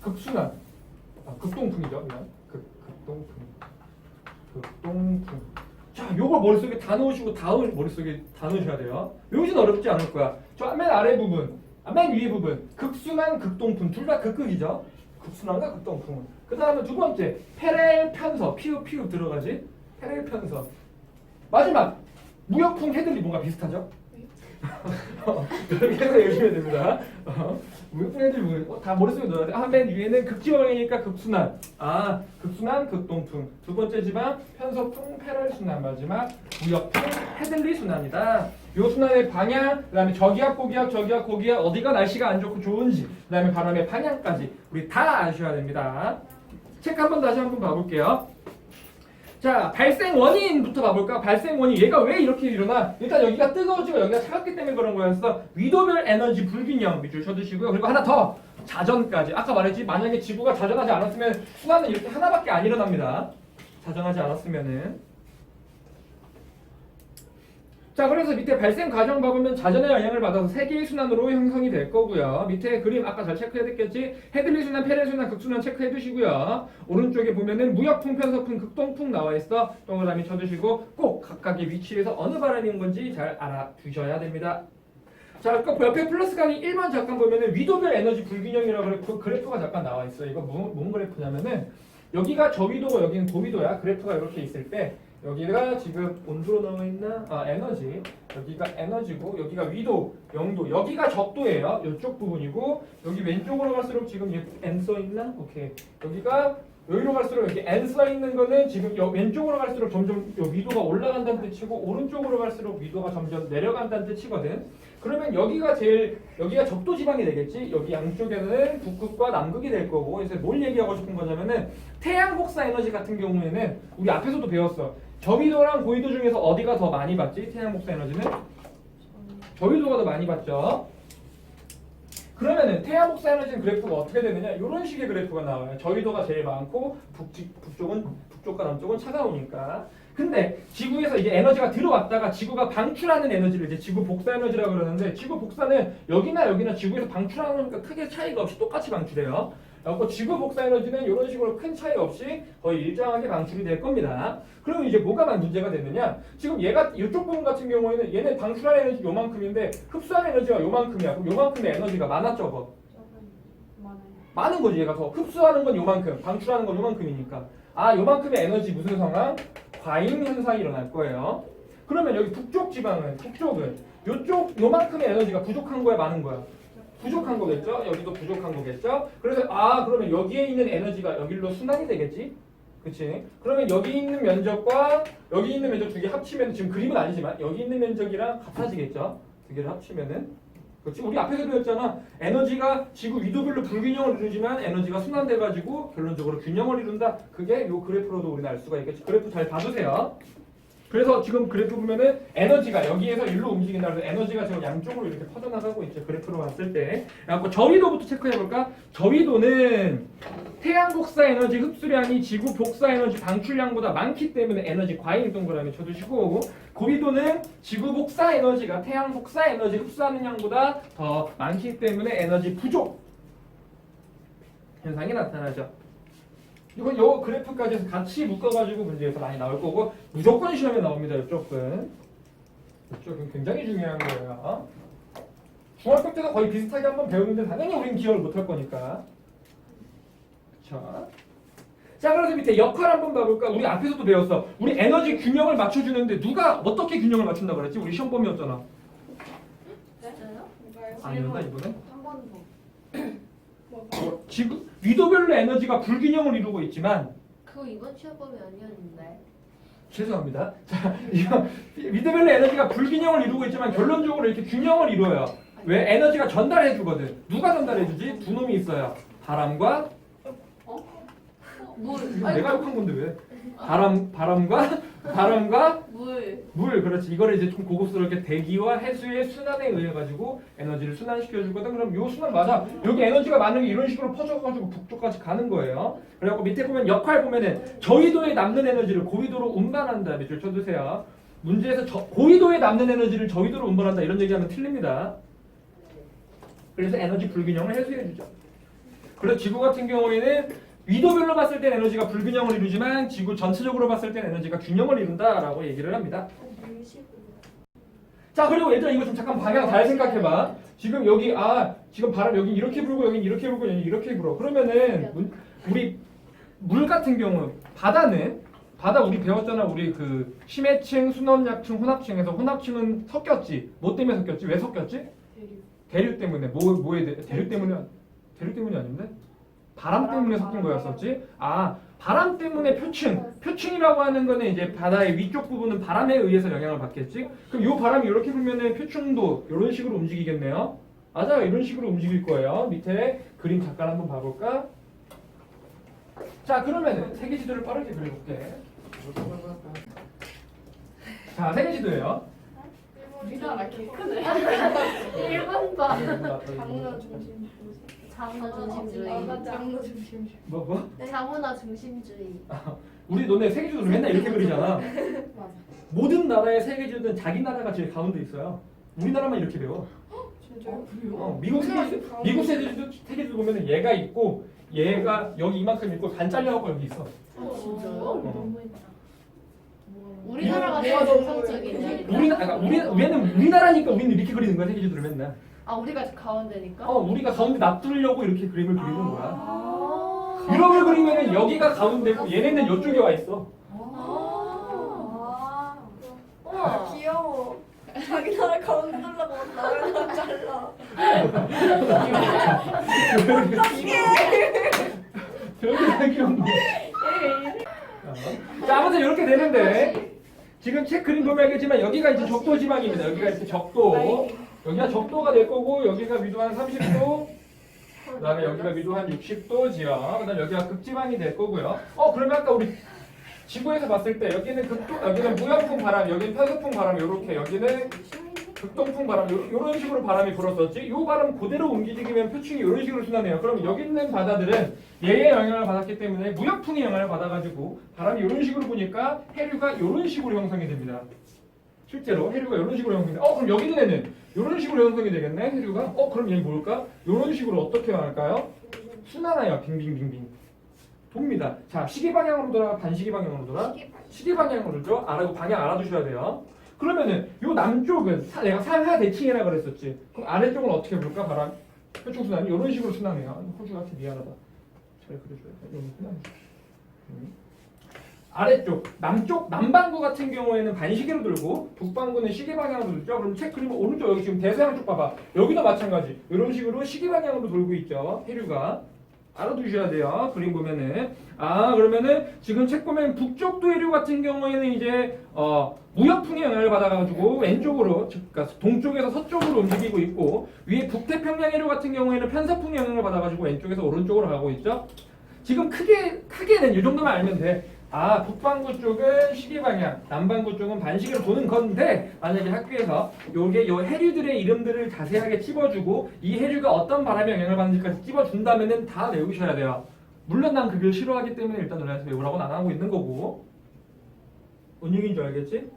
Speaker 1: 극순환. 극동풍이죠. 그냥 극동풍. 자, 요걸 머릿속에 다 넣으시고 머릿속에 다 넣으셔야 돼요. 요진 어렵지 않을 거야. 저 맨 아래 부분, 맨 위에 부분, 극순환, 극동풍 둘 다 극극이죠. 극순환과 극동풍. 그 다음에 두 번째, 페렐 편서, 피읍 들어가지. 페렐 편서. 마지막, 무역풍 헤들리 뭔가 비슷하죠? 그렇게 해서 읽으시면 됩니다. 무역풍 헤들리 다 머릿속에 넣어야 돼. 맨 위에는 극지방이니까 극순환. 극순환, 극동풍. 두 번째 지방, 편서풍, 페렐 순환. 마지막, 무역풍 헤들리 순환이다. 요 순환의 방향, 그 다음에 저기압, 고기압, 어디가 날씨가 안 좋고 좋은지, 그 다음에 바람의 방향까지 우리 다 아셔야 됩니다. 책 한번 다시 한번 봐볼게요. 자, 발생 원인부터 봐볼까? 발생 원인, 얘가 왜 이렇게 일어나? 일단 여기가 뜨거워지고 여기가 차갑기 때문에 그런 거였어. 위도별 에너지 불균형 밑줄 쳐두시고요. 그리고 하나 더, 자전까지. 아까 말했지, 만약에 지구가 자전하지 않았으면 순환은 이렇게 하나밖에 안 일어납니다. 자전하지 않았으면은. 자, 그래서 밑에 발생 과정 봐보면 자전의 영향을 받아서 세 개의 순환으로 형성이 될 거고요. 밑에 그림 아까 잘 체크해뒀겠지? 헤들리 순환, 페렐 순환, 극순환 체크해두시고요. 오른쪽에 보면은 무역풍, 편서풍, 극동풍 나와 있어. 동그라미 쳐두시고 꼭 각각의 위치에서 어느 바람이 온 건지 잘 알아두셔야 됩니다. 자, 아까 옆에 플러스강이 1번 잠깐 보면은 위도별 에너지 불균형이라고 그래. 그 그래프가 잠깐 나와 있어. 이거 뭔 그래프냐면은 여기가 저위도고 여기는 고위도야. 그래프가 이렇게 있을 때. 여기가 지금 온도로 나와 있나? 에너지. 여기가 에너지고 여기가 위도, 영도. 여기가 적도예요. 이쪽 부분이고 여기 왼쪽으로 갈수록 지금 N 써 있나? 오케이. 여기로 갈수록 여기 N 써 있는 거는 지금 왼쪽으로 갈수록 점점 위도가 올라간다는 뜻이고 오른쪽으로 갈수록 위도가 점점 내려간다는 뜻이거든. 그러면 여기가 적도 지방이 되겠지. 여기 양쪽에는 북극과 남극이 될 거고. 그래서 뭘 얘기하고 싶은 거냐면은 태양 복사 에너지 같은 경우에는 우리 앞에서도 배웠어. 저위도랑 고위도 중에서 어디가 더 많이 받지? 태양 복사 에너지는? 저위도가 더 많이 받죠. 그러면은 태양 복사 에너지는 그래프가 어떻게 되느냐? 이런 식의 그래프가 나와요. 저위도가 제일 많고 북쪽과 남쪽은 차가우니까. 근데 지구에서 이제 에너지가 들어왔다가 지구가 방출하는 에너지를 이제 지구 복사 에너지라고 그러는데 지구 복사는 여기나 지구에서 방출하는 거니까 크게 차이가 없이 똑같이 방출해요. 그리고 지구 복사 에너지는 이런 식으로 큰 차이 없이 거의 일정하게 방출이 될 겁니다. 그러면 이제 뭐가 문제가 되느냐? 지금 얘가 이쪽 부분 같은 경우에는 얘는 방출하는 에너지 요만큼인데 흡수하는 에너지가 요만큼이야. 그럼 요만큼의 에너지가 많아 적어?
Speaker 2: 많아요.
Speaker 1: 많은 거지. 얘가 더 흡수하는 건 요만큼, 방출하는 건 요만큼이니까. 아, 요만큼의 에너지 무슨 상황? 과잉 현상이 일어날 거예요. 그러면 여기 북쪽 지방은, 북쪽은 요쪽 요만큼의 에너지가 부족한 거야, 많은 거야? 부족한 거겠죠? 여기도 부족한 거겠죠? 그래서 아, 그러면 여기에 있는 에너지가 여기로 순환이 되겠지? 그치? 그러면 여기 있는 면적과 여기 있는 면적 두 개 합치면 지금 그림은 아니지만 여기 있는 면적이랑 같아지겠죠? 두 개를 합치면은 그렇지? 우리 앞에서 배웠잖아. 에너지가 지구 위도별로 불균형을 이루지만 에너지가 순환돼가지고 결론적으로 균형을 이룬다. 그게 요 그래프로도 우리는 알 수가 있겠지. 그래프 잘 봐두세요. 그래서 지금 그래프 보면은 에너지가 여기에서 일로 움직인다. 그래서 에너지가 지금 양쪽으로 이렇게 퍼져나가고 있죠. 그래프로 봤을 때. 그래갖고 저위도부터 체크해볼까? 저위도는 태양 복사 에너지 흡수량이 지구 복사 에너지 방출량보다 많기 때문에 에너지 과잉 동그라미 쳐주시고, 고위도는 지구 복사 에너지가 태양 복사 에너지 흡수하는 양보다 더 많기 때문에 에너지 부족 현상이 나타나죠. 이건 요 그래프까지 해서 같이 묶어가지고 문제에서 많이 나올 거고 무조건 시험에 나옵니다. 이쪽은 굉장히 중요한 거예요. 중학교 때도 거의 비슷하게 한번 배우는데 당연히 우린 기억을 못할 거니까. 그쵸? 자, 그래서 밑에 역할 한번 봐볼까? 우리 앞에서도 배웠어. 우리 에너지 균형을 맞춰주는데 누가 어떻게 균형을 맞춘다고 그랬지? 우리 시험 범위였잖아.
Speaker 2: 진짜요?
Speaker 3: 뭔가요?
Speaker 1: 아니었나 이번에?
Speaker 2: 한 번 더.
Speaker 1: 지금 위도별로 에너지가 불균형을 이루고 있지만
Speaker 2: 그거 이번 취업범위 아니었는데.
Speaker 1: 죄송합니다. 자, 이거 위도별로 에너지가 불균형을 이루고 있지만 결론적으로 이렇게 균형을 이루어요. 왜? 에너지가 전달해 주거든. 누가 전달해 주지? 두 놈이 있어요. 바람과
Speaker 2: 물.
Speaker 1: 이거 내가 욕한 건데 왜? 바람과
Speaker 2: 물.
Speaker 1: 물. 그렇지. 이거를 이제 좀 고급스럽게 대기와 해수의 순환에 의해 가지고 에너지를 순환시켜 주거든. 그럼 요 순환 맞아. 여기 에너지가 많은 게 이런 식으로 퍼져 가지고 북쪽까지 가는 거예요. 그래갖고 밑에 보면 역할 보면은 저위도에 남는 에너지를 고위도로 운반한다. 밑줄 쳐두세요. 문제에서 고위도에 남는 에너지를 저위도로 운반한다 이런 얘기하면 틀립니다. 그래서 에너지 불균형을 해소해 주죠. 그래서 지구 같은 경우에는 위도별로 봤을 때 에너지가 불균형을 이루지만 지구 전체적으로 봤을 때 에너지가 균형을 이룬다라고 얘기를 합니다. 자, 그리고 얘들아 이거 좀 잠깐 방향 잘 생각해봐. 지금 여기 지금 바람 여기 이렇게 불고 여기 이렇게 불고 여기 이렇게 불어. 그러면은 우리 물 같은 경우 바다 우리 배웠잖아. 우리 그 심해층, 순원약층, 혼합층에서 혼합층은 섞였지. 뭐 때문에 섞였지? 왜 섞였지? 대류 때문에. 대류 때문이 아닌데? 바람 때문에 섞인 거였었지? 바람 때문에 표층이라고 하는 거는 이제 바다의 위쪽 부분은 바람에 의해서 영향을 받겠지? 그럼 이 바람이 이렇게 불면은 표층도 이런 식으로 움직이겠네요? 맞아요. 이런 식으로 움직일 거예요. 밑에 그림 잠깐 한번 봐볼까? 자, 그러면은 세계지도를 빠르게 그려볼게. 자, 세계지도예요.
Speaker 2: 우리나라 개 크네. 1번 봐.
Speaker 3: 장문화 중심.
Speaker 2: 자문화 중심주의.
Speaker 3: 장문화 중심.
Speaker 1: 뭐?
Speaker 2: 자문화 중심주의.
Speaker 1: 우리 너네 세계지도를 맨날 이렇게 그리잖아.
Speaker 3: 맞아.
Speaker 1: 모든 나라의 세계지도는 자기 나라가 제일 가운데 있어요. 우리나라만 이렇게 배워.
Speaker 3: 진짜요?
Speaker 1: 미국 세계지도 보면은 얘가 있고 얘가 여기 이만큼 있고 반 잘려갖고 여기 있어.
Speaker 2: 진짜요?
Speaker 3: 어.
Speaker 2: 우리나라가
Speaker 3: 뭐가
Speaker 2: 제일
Speaker 3: 너무
Speaker 2: 정상적이네.
Speaker 1: 우리는 우리나라니까 우리는 이렇게 그리는 거야 세계지도를 맨날.
Speaker 2: 우리가 가운데니까?
Speaker 1: 우리가 가운데 놔두려고 이렇게 그림을 그리는 거야.
Speaker 2: 아.
Speaker 1: 유럽을 그리면은 여기가 가운데고 얘네는 이쪽에 와 있어.
Speaker 2: 우와.
Speaker 3: 귀여워. 자기 나라 가운데 달라고 나왜 잘라?
Speaker 1: 되게 귀엽네. 자, 아무튼 이렇게 되는데 지금 책 그림 보면 알겠지만 여기가 이제 적도 지방입니다. 여기가 이제 적도. 여기가 적도가 될 거고 여기가 위도 한 30도. 그다음에 여기가 위도 한 60도 지역. 그다음에 여기가 극지방이 될 거고요. 그러면 아까 우리 지구에서 봤을 때 여기는 여기는 무역풍 바람, 여기는 편서풍 바람 이렇게 여기는 극동풍 바람 이런 식으로 바람이 불었었지. 이 바람 그대로 움직이면 표층이 이런 식으로 순환해요. 그럼 여기 있는 바다들은 얘의 영향을 받았기 때문에 무역풍의 영향을 받아가지고 바람이 이런 식으로 부니까 해류가 이런 식으로 형성이 됩니다. 실제로 해류가 이런 식으로 형성이 돼. 그럼 여기 있는 애는 이런 식으로 형성이 되겠네. 해류가. 그럼 얘는 뭘까? 이런 식으로 어떻게 나갈까요? 순환해요. 빙빙빙빙. 돕니다. 자, 시계 방향으로 돌아, 반시계 방향으로 돌아? 시계 방향으로 죠. 방향 알아두셔야 돼요. 그러면은 요 남쪽은 내가 상하 대칭이라 그랬었지. 그럼 아래쪽은 어떻게 볼까? 바람 표충순환이 이런 식으로 순환해요. 호주같이 미안하다. 잘 그려줘야 돼. 이런 순환. 아래쪽 남쪽 남반구 같은 경우에는 반시계로 돌고 북반구는 시계 방향으로 돌죠. 그럼 책 그리면 오른쪽 여기 지금 대서양 쪽 봐봐. 여기도 마찬가지. 이런 식으로 시계 방향으로 돌고 있죠. 해류가 알아두셔야 돼요. 그림 보면은 그러면은 지금 책 보면 북쪽도 해류 같은 경우에는 이제 무역풍의 영향을 받아가지고 왼쪽으로 즉 그러니까 동쪽에서 서쪽으로 움직이고 있고 위에 북태평양 해류 같은 경우에는 편서풍의 영향을 받아가지고 왼쪽에서 오른쪽으로 가고 있죠. 지금 크게는 이 정도만 알면 돼. 북반구 쪽은 시계 방향, 남반구 쪽은 반시계로 도는 건데 만약에 학교에서 요게 요 해류들의 이름들을 자세하게 찝어주고 이 해류가 어떤 바람의 영향을 받는지까지 찝어준다면은 다 외우셔야 돼요. 물론 난 그걸 싫어하기 때문에 일단 논란에서 외우라고는 안 하고 있는 거고 뭔 얘기인지 알겠지?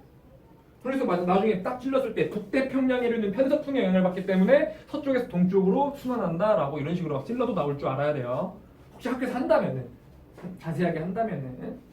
Speaker 1: 그래서 나중에 딱 찔렀을 때 북태평양 해류는 편서풍의 영향을 받기 때문에 서쪽에서 동쪽으로 순환한다라고 이런 식으로 찔러도 나올 줄 알아야 돼요. 혹시 학교에서 한다면은 자세하게 한다면은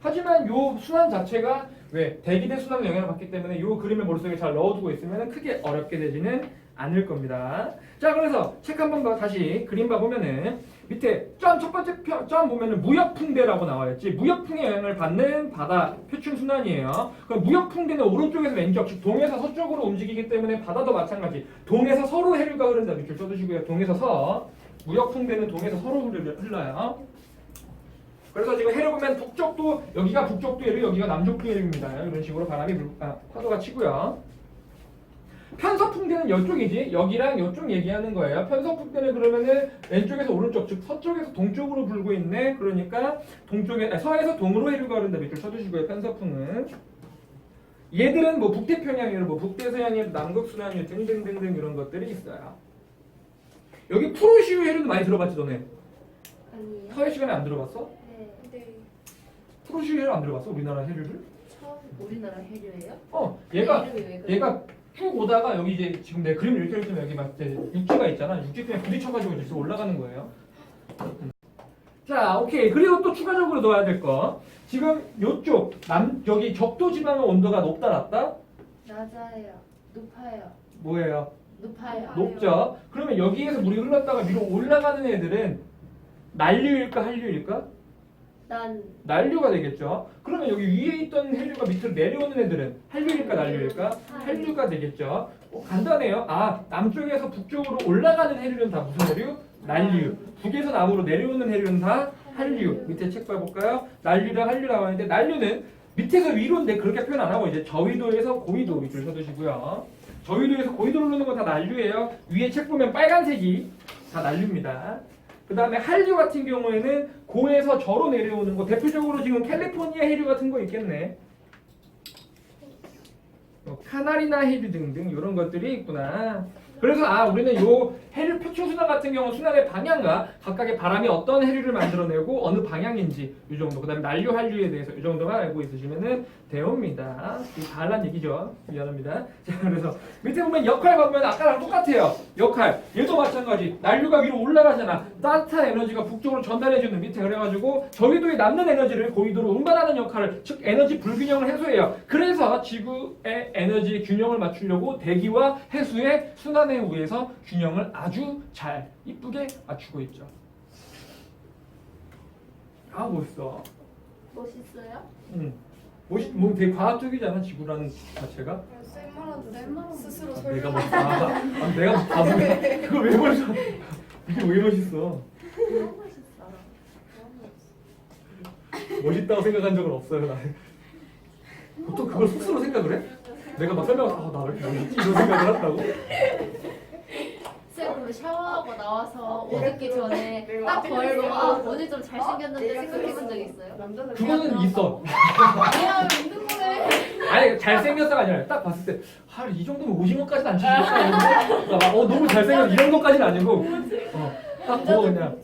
Speaker 1: 하지만 요 순환 자체가 왜 대기대 순환의 영향을 받기 때문에 요 그림을 머릿속에 잘 넣어두고 있으면 크게 어렵게 되지는 않을 겁니다. 자, 그래서 책 한 번 더 다시 그림 봐보면은 밑에 첫 번째 점 보면은 무역풍대라고 나와있지. 무역풍의 영향을 받는 바다 표충 순환이에요. 그럼 무역풍대는 오른쪽에서 왼쪽, 즉 동에서 서쪽으로 움직이기 때문에 바다도 마찬가지. 동에서 서로 해류가 흐른다. 밑줄 써주시고요. 동에서 서. 무역풍대는 동에서 서로 흘러요. 그래서 지금 해류 보면 북쪽도 여기가 북쪽도 해류, 여기가 남쪽도 해류입니다. 이런 식으로 바람이 파도가 치고요. 편서풍대는 이쪽이지. 여기랑 이쪽 얘기하는 거예요. 편서풍대는 그러면은 왼쪽에서 오른쪽, 즉 서쪽에서 동쪽으로 불고 있네. 그러니까 서에서 동으로 해류가 흐른다. 밑줄 쳐주시고요. 편서풍은 얘들은 뭐 북태평양해류, 뭐 북대서양해류, 남극순환해류 등등등등 이런 것들이 있어요. 여기 프로시우 해류도 많이 들어봤지 너네?
Speaker 2: 아니에요.
Speaker 1: 사회 시간에 안 들어봤어?
Speaker 2: 네.
Speaker 3: 네.
Speaker 1: 프로시우 해류 안 들어봤어? 우리나라 해류를?
Speaker 2: 처음 우리나라 해류예요?
Speaker 1: 얘가
Speaker 2: 이름이 왜 그래요?
Speaker 1: 얘가 쭉 오다가 여기 이제 지금 내 그림을 이렇게 그리면 여기 막 이제 육지가 있잖아. 육지 그냥 부딪혀가지고 이제 올라가는 거예요. 자, 오케이. 그리고 또 추가적으로 넣어야 될 거. 지금 요쪽 여기 적도 지방의 온도가 높다 낮다?
Speaker 2: 낮아요. 높아요.
Speaker 1: 뭐예요?
Speaker 2: 높아요.
Speaker 1: 높죠. 그러면 여기에서 물이 흘렀다가 위로 올라가는 애들은 난류일까 한류일까? 난류가 되겠죠. 그러면 여기 위에 있던 해류가 밑으로 내려오는 애들은 한류일까 난류일까? 한류가 되겠죠. 간단해요. 남쪽에서 북쪽으로 올라가는 해류는 다 무슨 해류? 난류. 북에서 남으로 내려오는 해류는 다 한류. 밑에 책 봐볼까요? 난류랑 한류 나와있는데 난류는 밑에서 위로인데 그렇게 표현 안 하고 이제 저위도에서 고위도 밑줄 쳐두시고요. 저위도에서 고위도로 흐르는 건 다 난류예요. 위에 책 보면 빨간색이 다 난류입니다. 그 다음에 한류 같은 경우에는 고에서 저로 내려오는 거 대표적으로 지금 캘리포니아 해류 같은 거 있겠네. 카나리나 해류 등등 이런 것들이 있구나. 그래서 우리는 요 해류 표충 순환 같은 경우 순환의 방향과 각각의 바람이 어떤 해류를 만들어내고 어느 방향인지 이 정도. 그다음에 난류 한류에 대해서 이 정도만 알고 있으시면은 되옵니다. 다 알란 얘기죠. 미안합니다. 자, 그래서 밑에 보면 역할 보면 아까랑 똑같아요. 역할 얘도 마찬가지. 난류가 위로 올라가잖아. 따뜻한 에너지가 북쪽으로 전달해주는 밑에 그래가지고 저위도에 남는 에너지를 고위도로 운반하는 역할을 즉 에너지 불균형을 해소해요. 그래서 지구의 에너지 균형을 맞추려고 대기와 해수의 순환에 의해서 균형을 아주 잘 이쁘게 맞추고 있죠. 멋있어.
Speaker 2: 멋있어요?
Speaker 1: 뭐 되게 과학적이잖아 지구라는 자체가.
Speaker 3: 쌤말하죠. 스스로
Speaker 1: 내가
Speaker 3: 설명.
Speaker 1: 내가 바보네. 그걸 왜 멋있어? 이게 왜 멋있어?
Speaker 2: 너무 멋있어.
Speaker 1: 멋있다고 생각한 적은 없어요. 나. 보통 그걸 스스로 생각을 해? 내가 막 설명해서 나 왜 이렇게 멋있지? 이런 생각을 한다고?
Speaker 2: 쌤 그럼 샤워하고 나와서 옷 입기 전에
Speaker 3: 내가
Speaker 2: 딱
Speaker 3: 앞에
Speaker 2: 걸고
Speaker 3: 있어요.
Speaker 2: 오늘 좀 잘생겼는데 생각해본 적 있어요?
Speaker 3: 남자들
Speaker 1: 그거는 있어.
Speaker 2: 뭐야 있는 거네.
Speaker 1: 아니 잘생겼어가 아니라 딱 봤을 때 이 정도면 오징어까지는 안 치겠다. 너무 잘생겼 이 정도까지는 아니고 딱 보고 그냥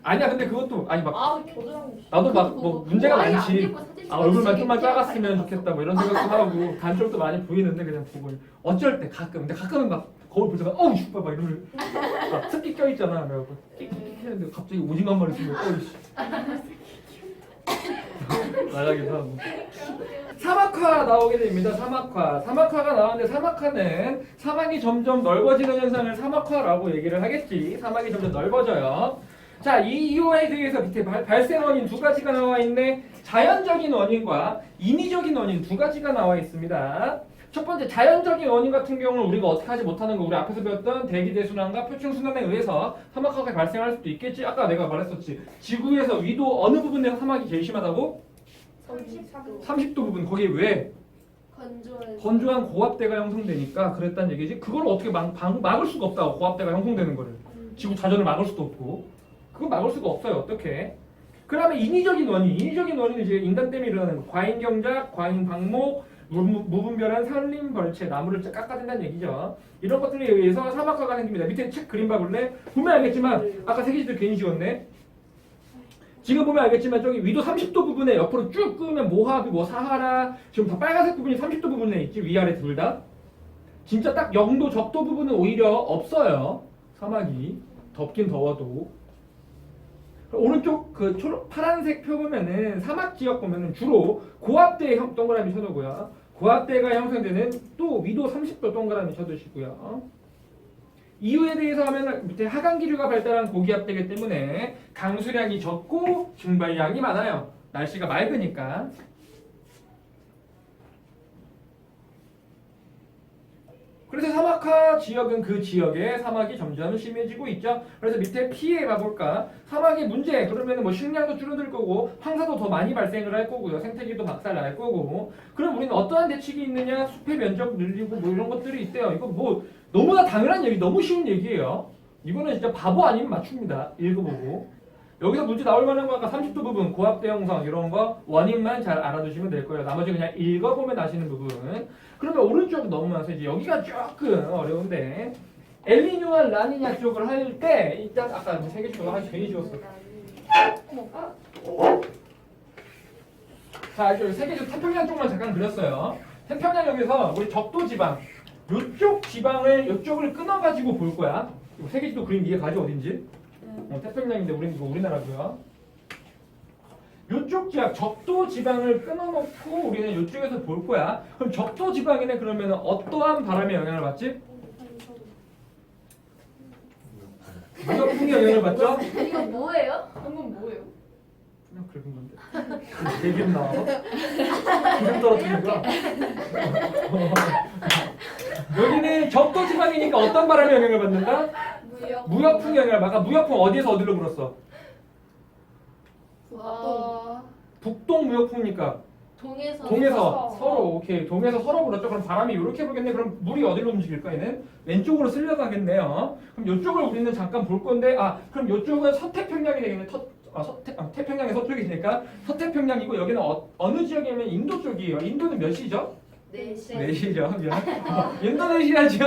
Speaker 1: 아니야. 근데 그것도 나도 막 뭐 문제가 많지. 얼굴만 좀만 작았으면 좋겠다 뭐 이런 생각도 하고 단점도 많이 보이는데 그냥 보고 어쩔 때 가끔 근데 가끔은 막 거울 보다가 어우 슈퍼 막 이러면 습기 껴있잖아. 그래갖고 끽끽 했는데 갑자기 오징어 한 마리 있으면 어이씨 나가기도 하고. 사막화 나오게 됩니다. 사막화가 나왔는데 사막화는 사막이 점점 넓어지는 현상을 사막화라고 얘기를 하겠지. 사막이 점점 넓어져요. 자, 이 이유에 대해서 밑에 발생 원인 두 가지가 나와 있네. 자연적인 원인과 인위적인 원인 두 가지가 나와 있습니다. 첫 번째 자연적인 원인 같은 경우는 우리가 어떻게 하지 못하는 거 우리 앞에서 배웠던 대기대순환과 표층순환에 의해서 사막화가 발생할 수도 있겠지. 아까 내가 말했었지. 지구에서 위도 어느 부분에서 사막이 제일 심하다고?
Speaker 3: 34도.
Speaker 1: 30도 부분. 거기에 왜?
Speaker 2: 건조해.
Speaker 1: 건조한 고압대가 형성되니까 그랬단 얘기지. 그걸 어떻게 막을 수가 없다고. 고압대가 형성되는 거를. 지구 자전을 막을 수도 없고. 그거 막을 수가 없어요. 어떻게? 그다음에 인위적인 원인은 이제 인간 때문에 일어나는 거. 과잉 경작, 과잉 방목, 무분별한 산림 벌채, 나무를 깎아댄다는 얘기죠. 이런 것들에 의해서 사막화가 생깁니다. 밑에 책 그림 봐볼래? 보면 알겠지만 아까 세계지도 괜히 지웠네. 지금 보면 알겠지만 저기 위도 30도 부분에 옆으로 쭉 끄면 모하비, 사하라 지금 다 빨간색 부분이 30도 부분에 있지. 위아래 둘 다. 진짜 딱 0도 적도 부분은 오히려 없어요. 사막이 덥긴 더워도. 오른쪽 그 파란색 표 보면은 사막 지역 보면은 주로 고압대 동그라미 쳐두고요. 고압대가 형성되는 또 위도 30도 동그라미 쳐두시고요. 이유에 대해서 하면 밑에 하강기류가 발달한 고기압대이기 때문에 강수량이 적고 증발량이 많아요. 날씨가 맑으니까. 그래서 사막화 지역은 그 지역에 사막이 점점 심해지고 있죠. 그래서 밑에 피해 봐볼까. 사막의 문제 그러면 뭐 식량도 줄어들 거고 황사도 더 많이 발생을 할 거고요. 생태계도 박살 날 거고. 그럼 우리는 어떠한 대책이 있느냐? 숲의 면적 늘리고 뭐 이런 것들이 있대요. 이거 뭐 너무나 당연한 얘기, 너무 쉬운 얘기예요. 이거는 진짜 바보 아니면 맞춥니다. 읽어보고. 여기서 문제 나올 만한 거 아까 30도 부분, 고압대 형성 이런 거 원인만 잘 알아두시면 될 거예요. 나머지 그냥 읽어보면 아시는 부분. 그러면 오른쪽 넘어가서 이제 여기가 조금 어려운데 엘니뇨와 라니냐 쪽을 할 때 일단 아까 세 개 주고 한 괜히 지웠어. 자, 이제 세계 중 태평양 쪽만 잠깐 그렸어요. 태평양 여기서 우리 적도 지방, 요쪽 지방을 요쪽을 끊어가지고 볼 거야. 세계지도 그림 이해 가지 어딘지? 태평양인데 우리는 이거 우리나라고요. 요쪽 지역 적도 지방을 끊어놓고 우리는 요쪽에서 볼 거야. 그럼 적도 지방에는 그러면 어떠한 바람의 영향을 받지? 무역풍의 영향을 받죠?
Speaker 2: 이거 뭐예요? 방금 뭐예요?
Speaker 1: 그냥 긁은 건데. 대기름 나와서 기름 떨어뜨린 거. 여기는 적도 지방이니까 어떤 바람의 영향을 받는다? 무역풍의 영향을 받아. 무역풍 어디에서 어디로 불었어? 북동 무역풍이니까 동에서 서로 오케이 동에서 서로 불었죠. 그럼 바람이 이렇게 불겠네. 그럼 물이 어디로 움직일까? 얘는 왼쪽으로 쓸려가겠네요. 그럼 이쪽을 우리는 잠깐 볼 건데 그럼 이쪽은 서태평양이 되겠네. 태평양의 서쪽이니까 서태평양이고 여기는 어느 지역이냐면 인도 쪽이에요. 인도는 몇 시죠? 4시죠. 인도네시아죠.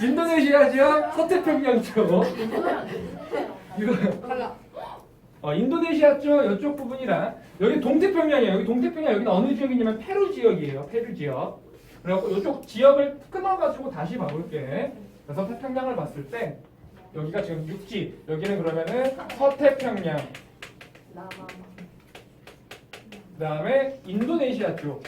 Speaker 1: 인도네시아죠. 서태평양 쪽. 이거
Speaker 3: 달라.
Speaker 1: 인도네시아 쪽 이쪽 부분이랑 여기 동태평양이에요. 여기 동태평양 여기는 어느 지역이냐면 페루 지역이에요. 페루 지역. 그래서 이쪽 지역을 끊어가지고 다시 봐볼게. 그래서 태평양을 봤을 때 여기가 지금 육지. 여기는 그러면은 서태평양. 그다음에 인도네시아 쪽.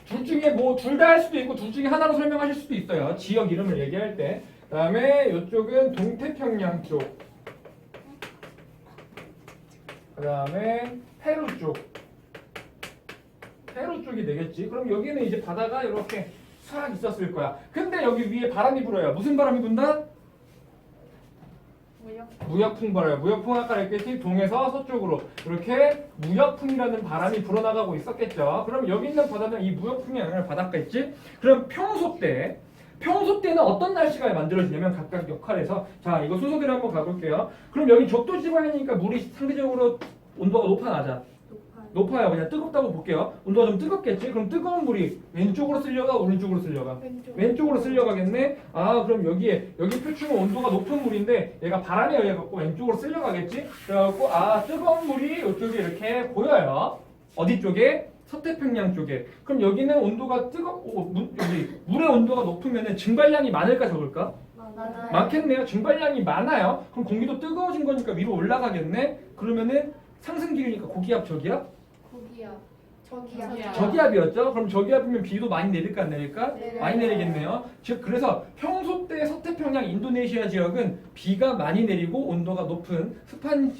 Speaker 1: 둘 중에 뭐 둘 다 할 수도 있고 둘 중에 하나로 설명하실 수도 있어요. 지역 이름을 얘기할 때. 그다음에 이쪽은 동태평양 쪽. 그다음에 페루 쪽. 페루 쪽이 되겠지. 그럼 여기는 이제 바다가 이렇게 싹 있었을 거야. 근데 여기 위에 바람이 불어요. 무슨 바람이 분다? 무역풍 불어요. 무역풍 아까 했겠지? 동에서 서쪽으로 이렇게 무역풍이라는 바람이 불어나가고 있었겠죠. 그럼 여기 있는 바다는 이 무역풍의 영향을 받았겠지? 그럼 평소 때는 어떤 날씨가 만들어지냐면 각각 역할에서 자 이거 순서대로 한번 가볼게요. 그럼 여기 적도 지방이니까 물이 상대적으로 온도가 높아요. 그냥 뜨겁다고 볼게요. 온도가 좀 뜨겁겠지? 그럼 뜨거운 물이 왼쪽으로 쓸려가 오른쪽으로 쓸려가? 왼쪽으로 쓸려가겠네? 그럼 여기 표층은 온도가 높은 물인데 얘가 바람에 의해 갖고 왼쪽으로 쓸려가겠지? 그래갖고 뜨거운 물이 이쪽에 이렇게 보여요. 어디 쪽에? 서태평양 쪽에. 그럼 여기는 온도가 여기 물의 온도가 높으면 증발량이 많을까 적을까? 많겠네요. 증발량이 많아요. 그럼 공기도 뜨거워진 거니까 위로 올라가겠네. 그러면은 상승기류니까 고기압 저기압?
Speaker 2: 거기야.
Speaker 3: 저기야.
Speaker 1: 저기압이었죠? 그럼 저기압이면 비도 많이 내릴까 안 내릴까?
Speaker 3: 네.
Speaker 1: 많이 내리겠네요. 즉 그래서 평소 때 서태평양 인도네시아 지역은 비가 많이 내리고 온도가 높은 습한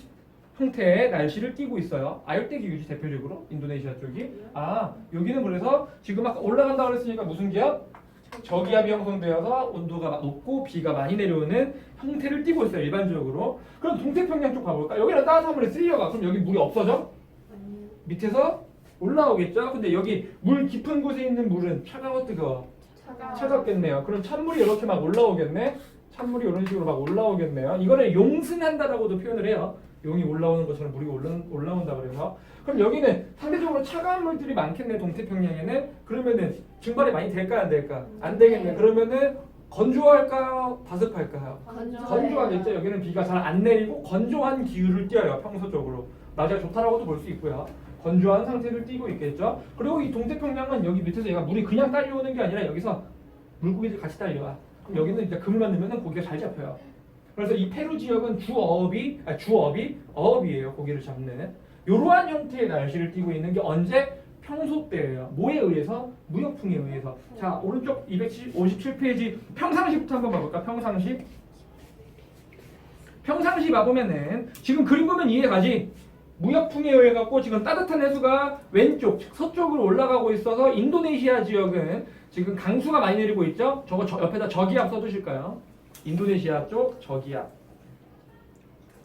Speaker 1: 형태의 날씨를 띠고 있어요. 아열대 기후지 대표적으로 인도네시아 쪽이. 아 여기는 그래서 지금 아까 올라간다 그랬으니까 무슨 기압? 저기압이 형성되어서 온도가 높고 비가 많이 내려오는 형태를 띠고 있어요. 일반적으로. 그럼 동태평양 쪽 봐볼까? 여기는 따뜻한 물에 쓸려가. 그럼 여기 물이 없어져? 밑에서 올라오겠죠? 근데 여기 물 깊은 곳에 있는 물은 차가워 뜨거워? 차갑겠네요. 그럼 찬물이 이렇게 막 올라오겠네? 찬물이 이런 식으로 막 올라오겠네요. 이거를 용승한다라고도 표현을 해요. 용이 올라오는 것처럼 물이 올라온다 그래서. 그럼 여기는 상대적으로 차가운 물들이 많겠네, 동태평양에는. 그러면은 증발이 많이 될까 안 될까? 안 되겠네. 그러면은 건조할까요? 다습할까요? 건조하겠죠. 여기는 비가 잘 안 내리고 건조한 기후를 띄어요. 평소적으로. 낮에 좋다라고도 볼 수 있고요. 건조한 상태를 띠고 있겠죠. 그리고 이 동태평양은 여기 밑에서 얘가 물이 그냥 딸려오는 게 아니라 여기서 물고기들 같이 딸려와. 그럼 여기는 이제 그물만 넣으면 고기가 잘 잡혀요. 그래서 이 페루 지역은 주어업이 어업이에요. 고기를 잡는. 이러한 형태의 날씨를 띠고 있는 게 언제? 평소 때예요. 뭐에 의해서? 무역풍에 의해서. 자, 오른쪽 257페이지 평상시부터 한번 봐볼까? 평상시. 평상시 봐보면은 지금 그림 보면 이해가지? 무역풍에 의해 갖고 지금 따뜻한 해수가 왼쪽, 즉 서쪽으로 올라가고 있어서 인도네시아 지역은 지금 강수가 많이 내리고 있죠? 저거 옆에다 저기압 써두실까요? 인도네시아 쪽 저기압.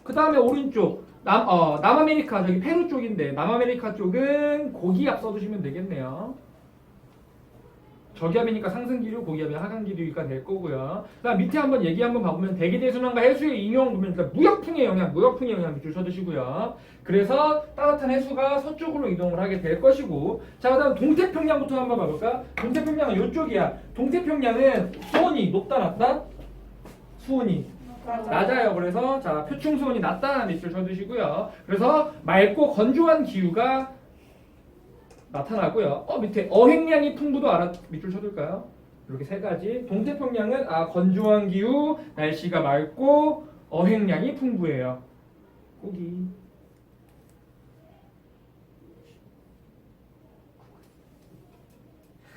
Speaker 1: 그 다음에 오른쪽 남아메리카 저기 페루 쪽인데 남아메리카 쪽은 고기압 써두시면 되겠네요. 저기압이니까 상승기류, 고기압이 하강기류가 될 거고요. 그다음 밑에 한번 얘기 한번 봐보면 대기대순환과 해수의 인용 보면 그러니까 무역풍의 영향 밑줄 쳐두시고요. 그래서 따뜻한 해수가 서쪽으로 이동을 하게 될 것이고, 자 그다음 동태평양부터 한번 봐볼까? 동태평양은 이쪽이야. 동태평양은 수온이 높다 낮다? 수온이 낮아요. 그래서 자 표충 수온이 낮다 밑줄 쳐두시고요. 그래서 맑고 건조한 기후가 나타나고요. 밑에 어획량이 풍부도 밑줄 쳐둘까요? 이렇게 세 가지. 동태평양은 건조한 기후, 날씨가 맑고 어획량이 풍부해요. 고기.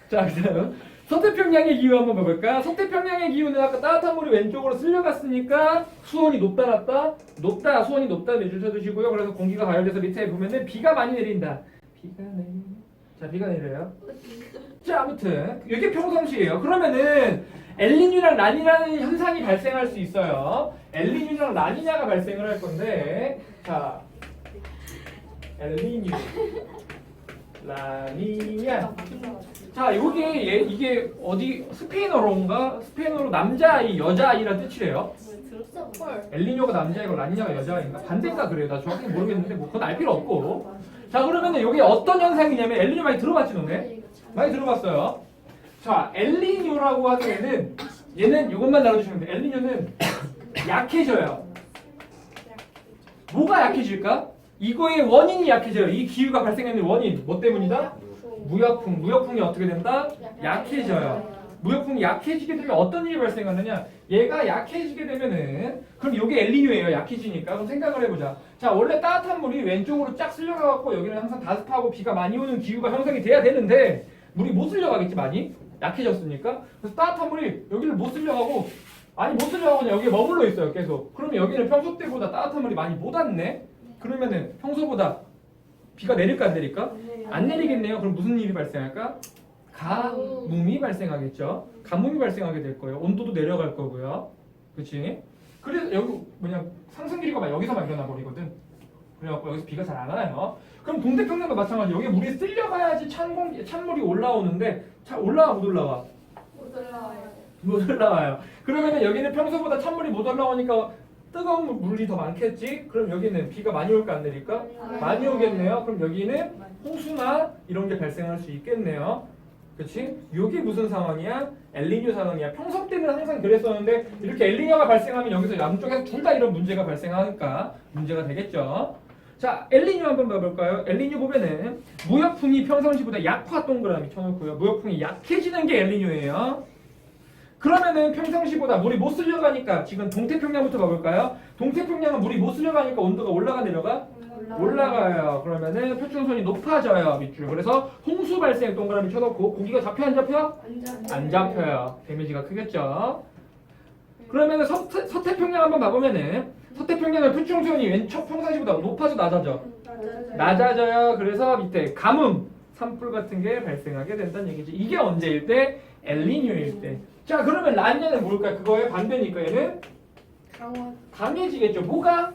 Speaker 1: 자, 그다음 서태평양의 기후 한번 봐볼까? 서태평양의 기후는 아까 따뜻한 물이 왼쪽으로 쓸려갔으니까 수온이 높다 낮다? 높다. 수온이 높다 밑줄 쳐두시고요. 그래서 공기가 가열돼서 밑에 보면은 비가 많이 내린다. 비가 내려요. 자, 아무튼 이게 평상시예요. 그러면은 엘니뇨랑 라니냐는 현상이 발생할 수 있어요. 엘니뇨랑 라니냐가 발생을 할 건데, 자, 엘니뇨, 라니냐. 자, 이게 어디 스페인어로인가? 스페인어로 남자아이, 여자아이란 뜻이래요. 엘니뇨가 남자이고 라니냐가 여자아이인가? 반대인가 그래요. 나 정확히 모르겠는데 뭐 그건 알 필요 없고. 자, 그러면은 이게 어떤 현상이냐면 엘니뇨 많이 들어봤지 너네? 많이 들어봤어요. 자, 엘니뇨라고 하기에는 얘는 이것만 알아두시면 돼요. 엘니뇨는 약해져요. 뭐가 약해질까? 이거의 원인이 약해져요. 이 기후가 발생하는 원인 뭐 때문이다? 무역풍. 무역풍이 어떻게 된다? 약해져요. 무역풍이 약해지게 되면 어떤 일이 발생하느냐? 얘가 약해지게 되면은 그럼 이게 엘니뇨예요. 약해지니까. 그럼 생각을 해보자. 자, 원래 따뜻한 물이 왼쪽으로 쫙 쓸려가갖고 여기는 항상 다습하고 비가 많이 오는 기후가 형성이 돼야 되는데 물이 못 쓸려가겠지 많이? 약해졌으니까. 그래서 따뜻한 물이 여기를 못 쓸려가고 못 쓸려가고 그냥 여기에 머물러 있어요. 계속. 그러면 여기는 평소 때보다 따뜻한 물이 많이 못 왔네? 그러면은 평소보다 비가 내릴까 안 내릴까? 안 내리겠네요. 그럼 무슨 일이 발생할까? 가뭄이 발생하겠죠. 가뭄이 발생하게 될 거예요. 온도도 내려갈 거고요. 그렇지? 그래서 여기 상승 기류가 막 여기서만 일어나 버리거든. 그래갖고 여기서 비가 잘 안 와요. 그럼 동태평양도 마찬가지. 여기 물이 쓸려가야지 찬물이 올라오는데 올라와 못 올라와? 못 올라와요. 그러면은 여기는 평소보다 찬물이 못 올라오니까 뜨거운 물이 더 많겠지? 그럼 여기는 비가 많이 올까 안 내릴까? 많이 오겠네요. 그럼 여기는 홍수나 이런 게 발생할 수 있겠네요. 그치? 이게 무슨 상황이야? 엘니뇨 상황이야. 평소 때는 항상 그랬었는데 이렇게 엘니뇨가 발생하면 여기서 양쪽에서 둘 다 이런 문제가 발생하니까 문제가 되겠죠. 자, 엘니뇨 한번 봐볼까요? 엘니뇨 보면은 무역풍이 평상시보다 약화 동그라미 쳐놓고요. 무역풍이 약해지는 게 엘니뇨예요. 그러면은 평상시보다 물이 못 쓸려가니까 지금 동태평양부터 봐볼까요? 동태평양은 물이 못 쓸려가니까 온도가 올라가 내려가? 올라가요. 그러면은 표충선이 높아져요. 밑줄. 그래서 홍수 발생 동그라미 쳐놓고 고기가 잡혀 안 잡혀? 안 잡혀요. 데미지가 크겠죠. 그러면은 서태평양 한번 봐보면은 서태평양은 표충선이 왼쪽 평상시보다 높아져 낮아져? 낮아져요. 그래서 밑에 가뭄, 산불 같은 게 발생하게 된다는 얘기지. 이게 언제일 때? 엘니뇨일 때. 자, 그러면 라니냐는 뭘까요? 그거의 반대니까 얘는
Speaker 3: 강원
Speaker 1: 강해지겠죠. 뭐가?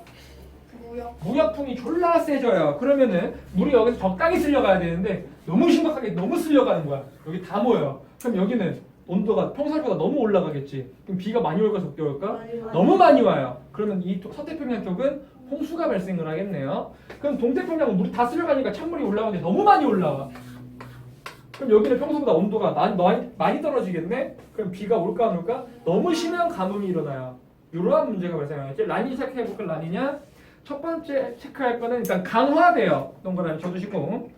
Speaker 3: 무역
Speaker 1: 무역풍이 졸라 세져요. 그러면은 물이 여기서 적당히 쓸려가야 되는데 너무 심각하게 너무 쓸려가는 거야. 여기 다 모여. 그럼 여기는 온도가 평소보다 너무 올라가겠지. 그럼 비가 많이 올까 적게 올까? 너무 많이 와요. 그러면 이 서태평양 쪽은 홍수가 발생을 하겠네요. 그럼 동태평양은 물이 다 쓸려가니까 찬물이 올라가는데 너무 많이 올라와. 그럼 여기는 평소보다 온도가 많이 떨어지겠네? 그럼 비가 올까 안 올까? 너무 심한 가뭄이 일어나요. 이러한 문제가 발생하겠지. 라니 체크해볼까? 라니냐? 첫 번째 체크할 거는 일단 강화돼요. 동그라미 쳐주시고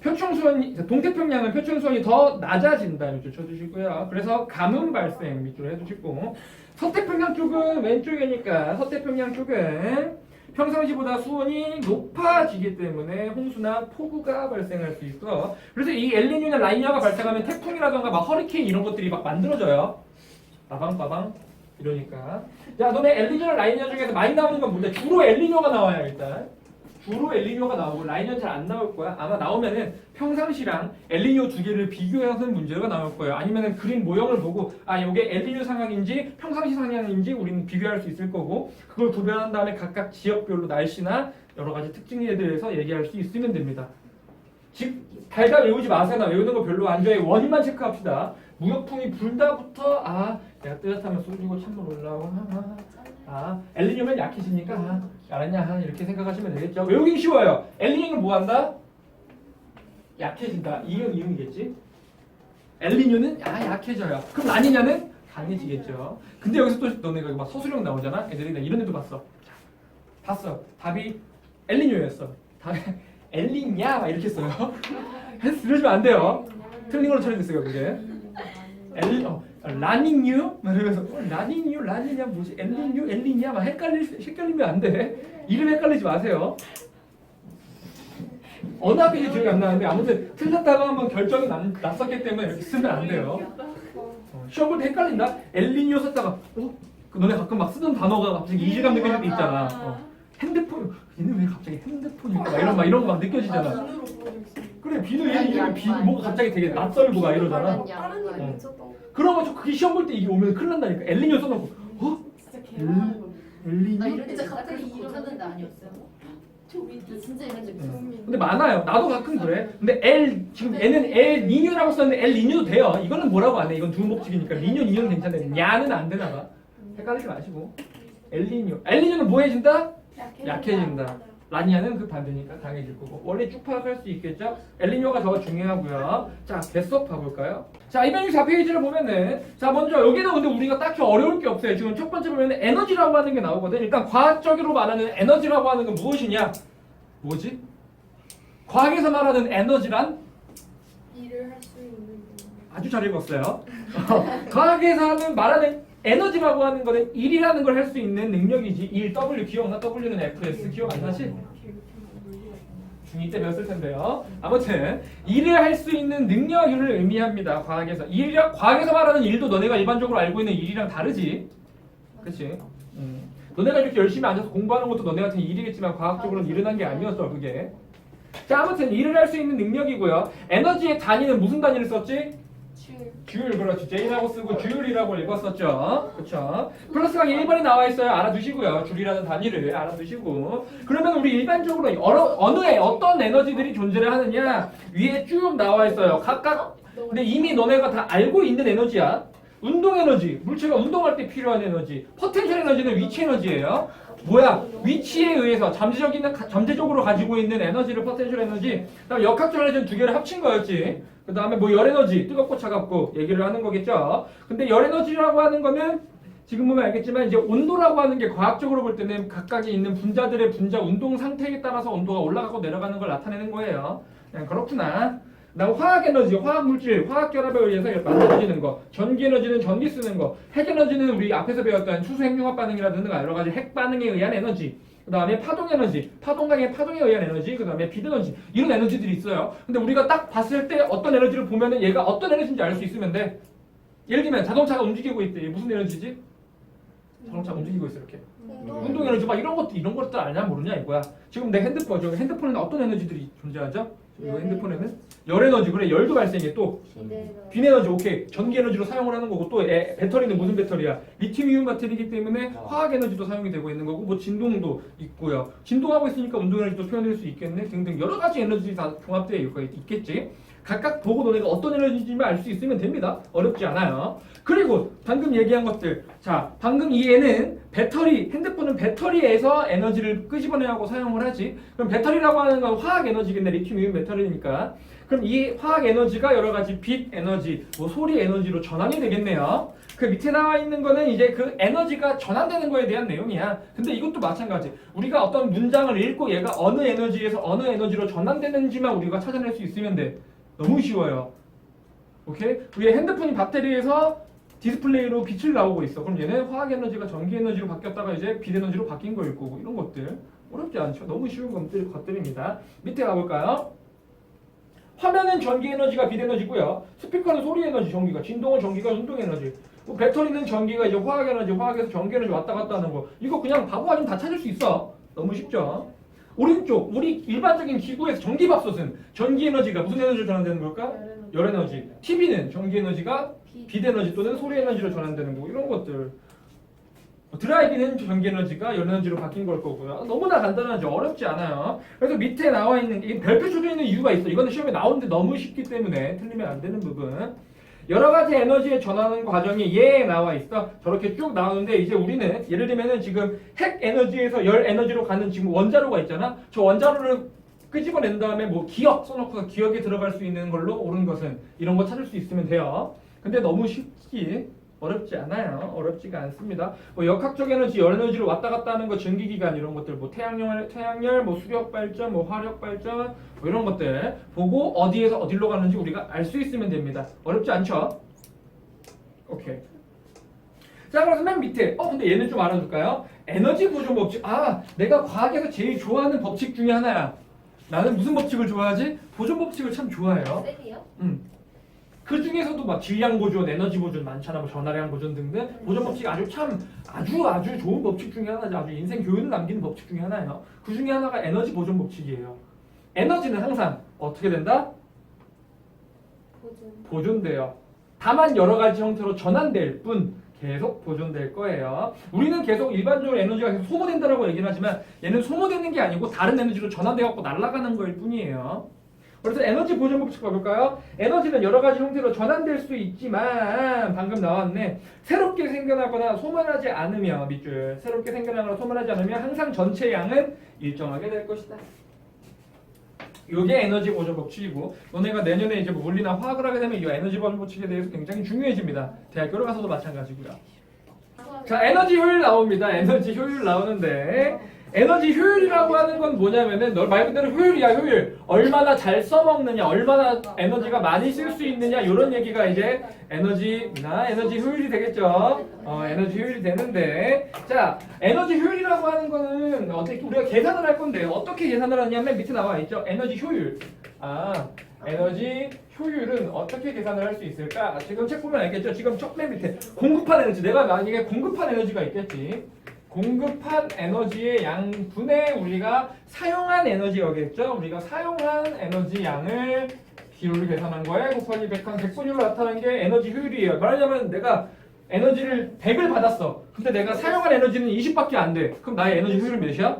Speaker 1: 표충수온이 동태평양은 표충수온이 더 낮아진다 밑줄 쳐주시고요. 그래서 가뭄 발생 밑줄 해주시고 서태평양 쪽은 왼쪽이니까 서태평양 쪽은 평상시보다 수온이 높아지기 때문에 홍수나 폭우가 발생할 수 있어. 그래서 이 엘니뇨나 라니냐가 발생하면 태풍이라던가 막 허리케인 이런 것들이 막 만들어져요. 빠방빠방 이러니까. 야, 너네 엘니뇨나 라니냐 중에서 많이 나오는 건 뭔데? 주로 엘니뇨가 나와요 일단. 주로 엘니뇨가 나오고 라니냐는 잘 안 나올 거야. 아마 나오면은 평상시랑 엘니뇨 두 개를 비교해서 문제가 나올 거예요. 아니면은 그림 모형을 보고 아 이게 엘니뇨 상황인지 평상시 상황인지 우리는 비교할 수 있을 거고 그걸 구별한 다음에 각각 지역별로 날씨나 여러 가지 특징에 대해서 얘기할 수 있으면 됩니다. 즉 달달 외우지 마세요. 나 외우는 거 별로 안 좋아해. 원인만 체크합시다. 무역풍이 불다부터 아 내가 뜨뜻하면 쏘주고 찬물 올라오고 엘니뇨면 약해지니까 알았냐 이렇게 생각하시면 되겠죠. 외우기 쉬워요. 엘니뇨는 뭐 한다? 약해진다. 이응이겠지. 엘니뇨는 약해져요. 그럼 라니냐는 강해지겠죠. 근데 여기서 또 너네가 막 서술형 나오잖아. 애들이 나 이런 애도 봤어. 자, 봤어. 답이 엘니뇨였어. 답이 엘니냐 막 이렇게 써요. 이러시면 안 돼요. 틀린 걸로 처리됐어요 그게. 라니뉴? 그래서 라니뉴, 라니냐 뭐지? 엘니뉴, 엘니냐 막 헷갈리면 안 돼. 이름 헷갈리지 마세요. 어느 학교인지 기억이 안 나는데 아무튼 틀렸다가 한번 결정이 났었기 때문에 이렇게 쓰면 안 돼요. 시험 볼 때 헷갈린다? 엘니뉴 썼다가 너네 가끔 막 쓰던 단어가 갑자기 이질감 느껴질 때 있잖아. 핸드폰 얘는 왜 갑자기 핸드폰일까? 막 이런 거 막 느껴지잖아.
Speaker 3: 비누로 부러져 있어.
Speaker 1: 그래 비누 얘는 이름이 뭐가 갑자기 되게 낯설고 막 이러잖아.
Speaker 3: 다른 이름 있었던 거.
Speaker 1: 그러면 그게 시험 볼 때 이게 오면 큰일 난다니까. 엘니뇨 써놓고
Speaker 2: 진짜 개많은 거.
Speaker 1: 엘니뇨?
Speaker 4: 나 이런 진짜 갑자기 이름 찾는데 아니었어요? 진짜 이런 적 있었어.
Speaker 1: 근데 많아요. 나도 가끔 그래. 근데 지금 얘는 엘니뇨라고 썼는데 엘니뇨도 돼요. 이거는 뭐라고 안 해. 이건 두음복직이니까 니뇨는 괜찮아요. 냐는 안 되나 봐. 헷갈리지 마시고. 엘니뇨는 뭐 해진다? 약해진다. 라니냐는 그 반대니까 강해질 거고. 원래 쭉 파악할 수 있겠죠? 엘니뇨가 더 중요하고요. 자, 개수업 봐볼까요? 자, 264페이지를 보면은 자, 먼저 여기는 근데 우리가 딱히 어려울 게 없어요. 지금 첫 번째 보면은 에너지라고 하는 게 나오거든. 일단 과학적으로 말하는 에너지라고 하는 건 무엇이냐? 뭐지? 과학에서 말하는 에너지란?
Speaker 3: 일을 할 수 있는
Speaker 1: 아주 잘 읽었어요. 과학에서 말하는 에너지라고 하는 거는 일이라는 걸 할 수 있는 능력이지. 일 W 기억나? W는 FS 기억 안 나지? 중2 때 배웠을 텐데요. 아무튼 일을 할 수 있는 능력을 의미합니다. 과학에서 과학에서 말하는 일도 너네가 일반적으로 알고 있는 일이랑 다르지. 그렇지? 너네가 이렇게 열심히 앉아서 공부하는 것도 너네 같은 일이겠지만 과학적으로는 일어난 게 아니었어 그게. 자 아무튼 일을 할 수 있는 능력이고요. 에너지의 단위는 무슨 단위를 썼지? 줄, 그렇죠. J라고 쓰고 줄이라고 읽었었죠. 그렇죠. 플러스가 1번에 나와 있어요. 알아두시고요. 줄이라는 단위를 알아두시고. 그러면 우리 일반적으로 어떤 에너지들이 존재를 하느냐 위에 쭉 나와 있어요. 각각. 근데 이미 너네가 다 알고 있는 에너지야. 운동 에너지, 물체가 운동할 때 필요한 에너지. 포텐셜 에너지는 위치 에너지예요. 뭐야? 위치에 의해서 잠재적으로 가지고 있는 에너지를 포텐셜 에너지. 그다음 역학적 에너지는 두 개를 합친 거였지. 그 다음에 뭐 열 에너지, 뜨겁고 차갑고 얘기를 하는 거겠죠. 근데 열 에너지라고 하는 거는 지금 보면 알겠지만 이제 온도라고 하는 게 과학적으로 볼 때는 각각에 있는 분자들의 분자 운동 상태에 따라서 온도가 올라가고 내려가는 걸 나타내는 거예요. 그냥 그렇구나. 그다음 화학 에너지, 화학 물질, 화학 결합에 의해서 만들어지는 거. 전기 에너지는 전기 쓰는 거. 핵 에너지는 우리 앞에서 배웠던 수소 핵융합 반응이라든가 여러 가지 핵 반응에 의한 에너지. 그다음에 파동 에너지, 파동에 의한 에너지, 그다음에 빛 에너지. 이런 에너지들이 있어요. 근데 우리가 딱 봤을 때 어떤 에너지를 보면은 얘가 어떤 에너지인지 알 수 있으면 돼. 예를 들면 자동차가 움직이고 있대. 얘 무슨 에너지지? 자동차가 움직이고 있어 이렇게. 운동 에너지 막 이런 것들 알냐 모르냐 이거야. 지금 내 핸드폰, 저 핸드폰에는 어떤 에너지들이 존재하죠? 이거 핸드폰에는 열 에너지, 그래 열도 발생해. 또 빛 에너지, 오케이 전기 에너지로 사용을 하는 거고, 또 배터리는 무슨 배터리야? 리튬이온 배터리이기 때문에 화학 에너지도 사용이 되고 있는 거고, 뭐 진동도 있고요. 진동하고 있으니까 운동 에너지도 표현될 수 있겠네 등등 여러 가지 에너지들이 다 종합되어 있겠지. 각각 보고 너네가 어떤 에너지인지만 알 수 있으면 됩니다. 어렵지 않아요. 그리고 방금 얘기한 것들, 자 방금 이 애는 배터리, 핸드폰은 배터리에서 에너지를 끄집어내고 사용을 하지. 그럼 배터리라고 하는 건 화학 에너지겠네. 리튬이온 배터리니까. 그럼 이 화학 에너지가 여러 가지 빛 에너지, 뭐 소리 에너지로 전환이 되겠네요. 그 밑에 나와 있는 거는 이제 그 에너지가 전환되는 거에 대한 내용이야. 근데 이것도 마찬가지. 우리가 어떤 문장을 읽고 얘가 어느 에너지에서 어느 에너지로 전환되는지만 우리가 찾아낼 수 있으면 돼. 너무 쉬워요. 오케이? 우리 핸드폰이 배터리에서 디스플레이로 빛을 나오고 있어. 그럼 얘는 화학 에너지가 전기 에너지로 바뀌었다가 이제 빛 에너지로 바뀐 거일 거고, 이런 것들 어렵지 않죠? 너무 쉬운 것들입니다. 밑에 가볼까요? 화면은 전기 에너지가 빛 에너지고요. 스피커는 소리 에너지, 전기가, 진동은 전기가 운동 에너지. 뭐 배터리는 전기가 이제 화학 에너지, 화학에서 전기 에너지 왔다 갔다 하는 거. 이거 그냥 바보 아니면 다 찾을 수 있어. 너무 쉽죠? 오른쪽, 우리 일반적인 기구에서 전기밥솥은 전기 에너지가 무슨 에너지로 전환되는 걸까? 열 에너지. TV는 전기 에너지가 빛 에너지 또는 소리 에너지로 전환되는 거고, 이런 것들. 드라이기는 전기 에너지가 열 에너지로 바뀐 걸 거고요. 너무나 간단하죠. 어렵지 않아요. 그래서 밑에 나와 있는 게 별표 쳐져 있는 이유가 있어. 이거는 시험에 나오는데 너무 쉽기 때문에 틀리면 안 되는 부분. 여러 가지 에너지에 전환하는 과정이 얘에 나와 있어. 저렇게 쭉 나오는데, 이제 우리는 예를 들면은 지금 핵 에너지에서 열 에너지로 가는 지금 원자로가 있잖아. 저 원자로를 끄집어낸 다음에 뭐 기억 써놓고서 기억에 들어갈 수 있는 걸로 옳은 것은, 이런 거 찾을 수 있으면 돼요. 근데 너무 쉽지 어렵지 않아요. 어렵지가 않습니다. 뭐 역학적 에너지, 열 에너지로 왔다 갔다 하는 거, 전기기관 이런 것들, 뭐 태양열, 뭐 수력 발전, 뭐 화력 발전, 뭐 이런 것들 보고 어디에서 어디로 가는지 우리가 알 수 있으면 됩니다. 어렵지 않죠? 오케이. 자, 그래서 맨 밑에 근데 얘는 좀 알아둘까요? 에너지 보존 법칙. 아, 내가 과학에서 제일 좋아하는 법칙 중에 하나야. 나는 무슨 법칙을 좋아하지? 보존 법칙을 참 좋아해요.
Speaker 4: 셀이요?
Speaker 1: 그 중에서도 막 질량 보존, 에너지 보존 많잖아. 뭐 전화량 보존 등등. 보존 법칙 아주 좋은 법칙 중에 하나죠. 아주 인생 교훈을 남기는 법칙 중에 하나예요. 그 중에 하나가 에너지 보존 법칙이에요. 에너지는 항상 어떻게 된다? 보존돼요. 다만 여러 가지 형태로 전환될 뿐 계속 보존될 거예요. 우리는 계속 일반적으로 에너지가 계속 소모된다라고 얘기는 하지만, 얘는 소모되는 게 아니고 다른 에너지로 전환돼갖고 날아가는 거일 뿐이에요. 그래서 에너지 보존 법칙 봐볼까요? 에너지는 여러 가지 형태로 전환될 수 있지만, 방금 나왔네. 새롭게 생겨나거나 소멸하지 않으면, 밑줄. 새롭게 생겨나거나 소멸하지 않으면 항상 전체 양은 일정하게 될 것이다. 이게 에너지 보존 법칙이고, 너네가 내년에 이제 뭐 물리나 화학을 하게 되면 이 에너지 보존 법칙에 대해서 굉장히 중요해집니다. 대학교를 가서도 마찬가지고요. 자, 에너지 효율 나옵니다. 에너지 효율 나오는데, 에너지 효율이라고 하는 건 뭐냐면은 너 말 그대로 효율이야. 효율. 얼마나 잘 써먹느냐, 얼마나 에너지가 많이 쓸 수 있느냐, 이런 얘기가 이제 에너지 효율이 되겠죠. 에너지 효율이 되는데, 자, 에너지 효율이라고 하는 거는 어떻게 우리가 계산을 할 건데, 어떻게 계산을 하냐면 밑에 나와 있죠. 에너지 효율. 에너지 효율은 어떻게 계산을 할 수 있을까? 지금 책 보면 알겠죠. 지금 맨 밑에 공급한 에너지. 내가 만약에 공급한 에너지가 있겠지. 공급한 에너지의 양분의 우리가 사용한 에너지 여기겠죠? 우리가 사용한 에너지 양을 비율을 계산한 거에 곱하기 100분율로 나타난 게 에너지 효율이에요. 말하자면 내가 에너지를 100을 받았어. 근데 내가 사용한 에너지는 20밖에 안 돼. 그럼 나의 에너지 효율은 몇이야?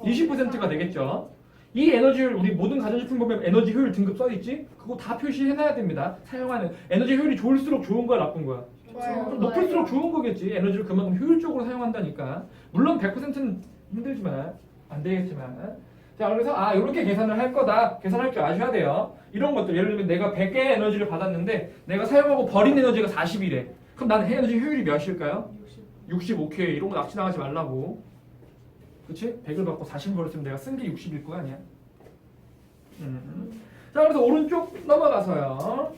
Speaker 1: 20%가 되겠죠. 이 에너지 효율, 우리 모든 가전제품 보면 에너지 효율 등급 써있지? 그거 다 표시해놔야 됩니다. 사용하는 에너지 효율이 좋을수록 좋은 거야, 나쁜 거야?
Speaker 3: 좋아요.
Speaker 1: 높을수록 좋은 거겠지. 에너지를 그만큼 효율적으로 사용한다니까. 물론 100%는 힘들지만, 안 되겠지만. 자, 그래서 이렇게 계산을 할 거다. 계산할 줄 아셔야 돼요. 이런 것들, 예를 들면 내가 100개의 에너지를 받았는데 내가 사용하고 버린 에너지가 40이래. 그럼 나는 에너지 효율이 몇일까요? 65K. 이런 거 낚시당하지 말라고. 그치? 100을 받고 40을 버렸으면 내가 쓴 게 60일 거 아니야? 자, 그래서 오른쪽 넘어가서요.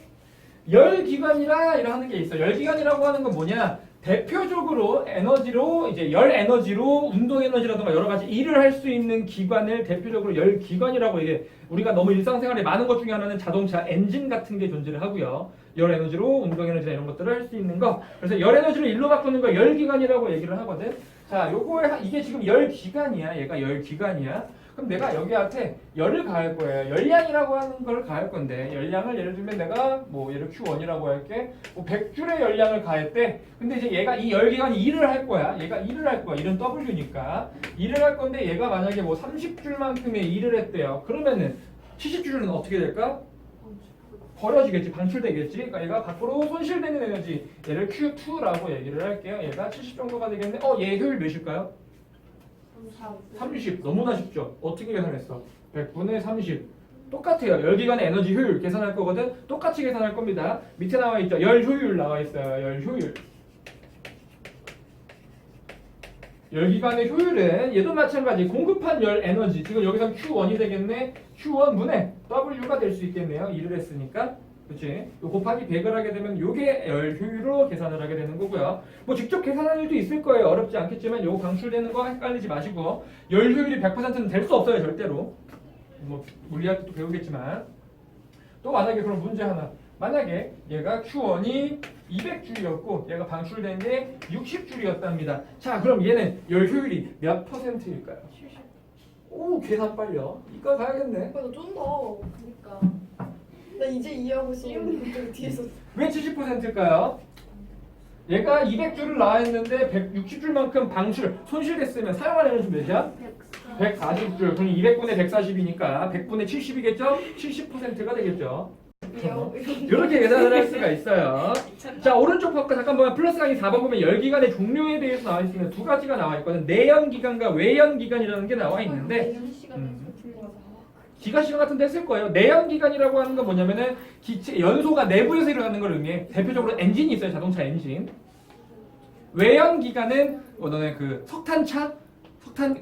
Speaker 1: 열기관이라 이런 게 있어요. 열기관이라고 하는 건 뭐냐? 대표적으로 에너지로 이제 열 에너지로 운동 에너지라든가 여러 가지 일을 할 수 있는 기관을 대표적으로 열기관이라고 이게 우리가 너무 일상생활에 많은 것 중에 하나는 자동차 엔진 같은 게 존재를 하고요. 열 에너지로 운동 에너지나 이런 것들을 할 수 있는 거. 그래서 열 에너지를 일로 바꾸는 걸 열기관이라고 얘기를 하거든. 자, 요거에 이게 지금 열기관이야. 얘가 열기관이야. 그럼 내가 여기 앞에 열을 가할 거예요. 열량이라고 하는 걸 가할 건데 열량을 예를 들면 내가 뭐 얘를 Q1이라고 할게. 뭐 100줄의 열량을 가했대. 근데 이제 얘가 이 열기관이 일을 할 거야. 얘가 일을 할 거야. 일은 W니까. 일을 할 건데 얘가 만약에 뭐 30줄만큼의 일을 했대요. 그러면은 70줄은 어떻게 될까? 버려지겠지. 방출되겠지. 그러니까 얘가 밖으로 손실되는 에너지 얘를 Q2라고 얘기를 할게요. 얘가 70 정도가 되겠네. 얘 효율 몇일까요? 30. 너무나 쉽죠. 어떻게 계산했어? 100분의 30. 똑같아요. 열기관의 에너지 효율 계산할 거거든. 똑같이 계산할 겁니다. 밑에 나와 있죠. 열 효율 나와 있어요. 열 효율. 열기관의 효율은 얘도 마찬가지. 공급한 열 에너지. 지금 여기서 Q1이 되겠네. Q1 분의 W가 될 수 있겠네요. 일을 했으니까. 그치? 요 곱하기 100을 하게 되면 요게 열 효율로 계산을 하게 되는 거고요. 뭐 직접 계산할 일도 있을 거예요. 어렵지 않겠지만 요거 방출되는 거 헷갈리지 마시고 열 효율이 100%는 될 수 없어요. 절대로. 뭐 물리학 때도 배우겠지만 또 만약에 그럼 문제 하나. 만약에 얘가 Q1이 200줄이었고 얘가 방출된 게 60줄이었답니다. 자, 그럼 얘는 열 효율이 몇 %일까요? 오, 계산 빨려. 이과 가야겠네.
Speaker 3: 나 쫀다.
Speaker 4: 그러니까
Speaker 3: 나 이제 이해하고 있었는데 뒤에서
Speaker 1: 왜 70%일까요? 얘가 200줄을 나왔는데 160줄만큼 방출, 손실됐으면 사용할 에너지 몇이야? 140줄. 그럼 200분의 140이니까 100분의 70이겠죠? 70%가 되겠죠? 이렇게 계산을 할 수가 있어요. 자, 오른쪽 바꿔 잠깐 보면 플러스 강의 4번 보면 열기관의 종류에 대해서 나와 있으면 두 가지가 나와 있거든. 내연기관과 외연기관이라는 게 나와 있는데 기가시간 같은 데 쓸 거예요. 내연기관이라고 하는 건 뭐냐면은 기체 연소가 내부에서 일어나는 걸 의미해. 대표적으로 엔진이 있어요. 자동차 엔진. 외연기관은 너네 그 석탄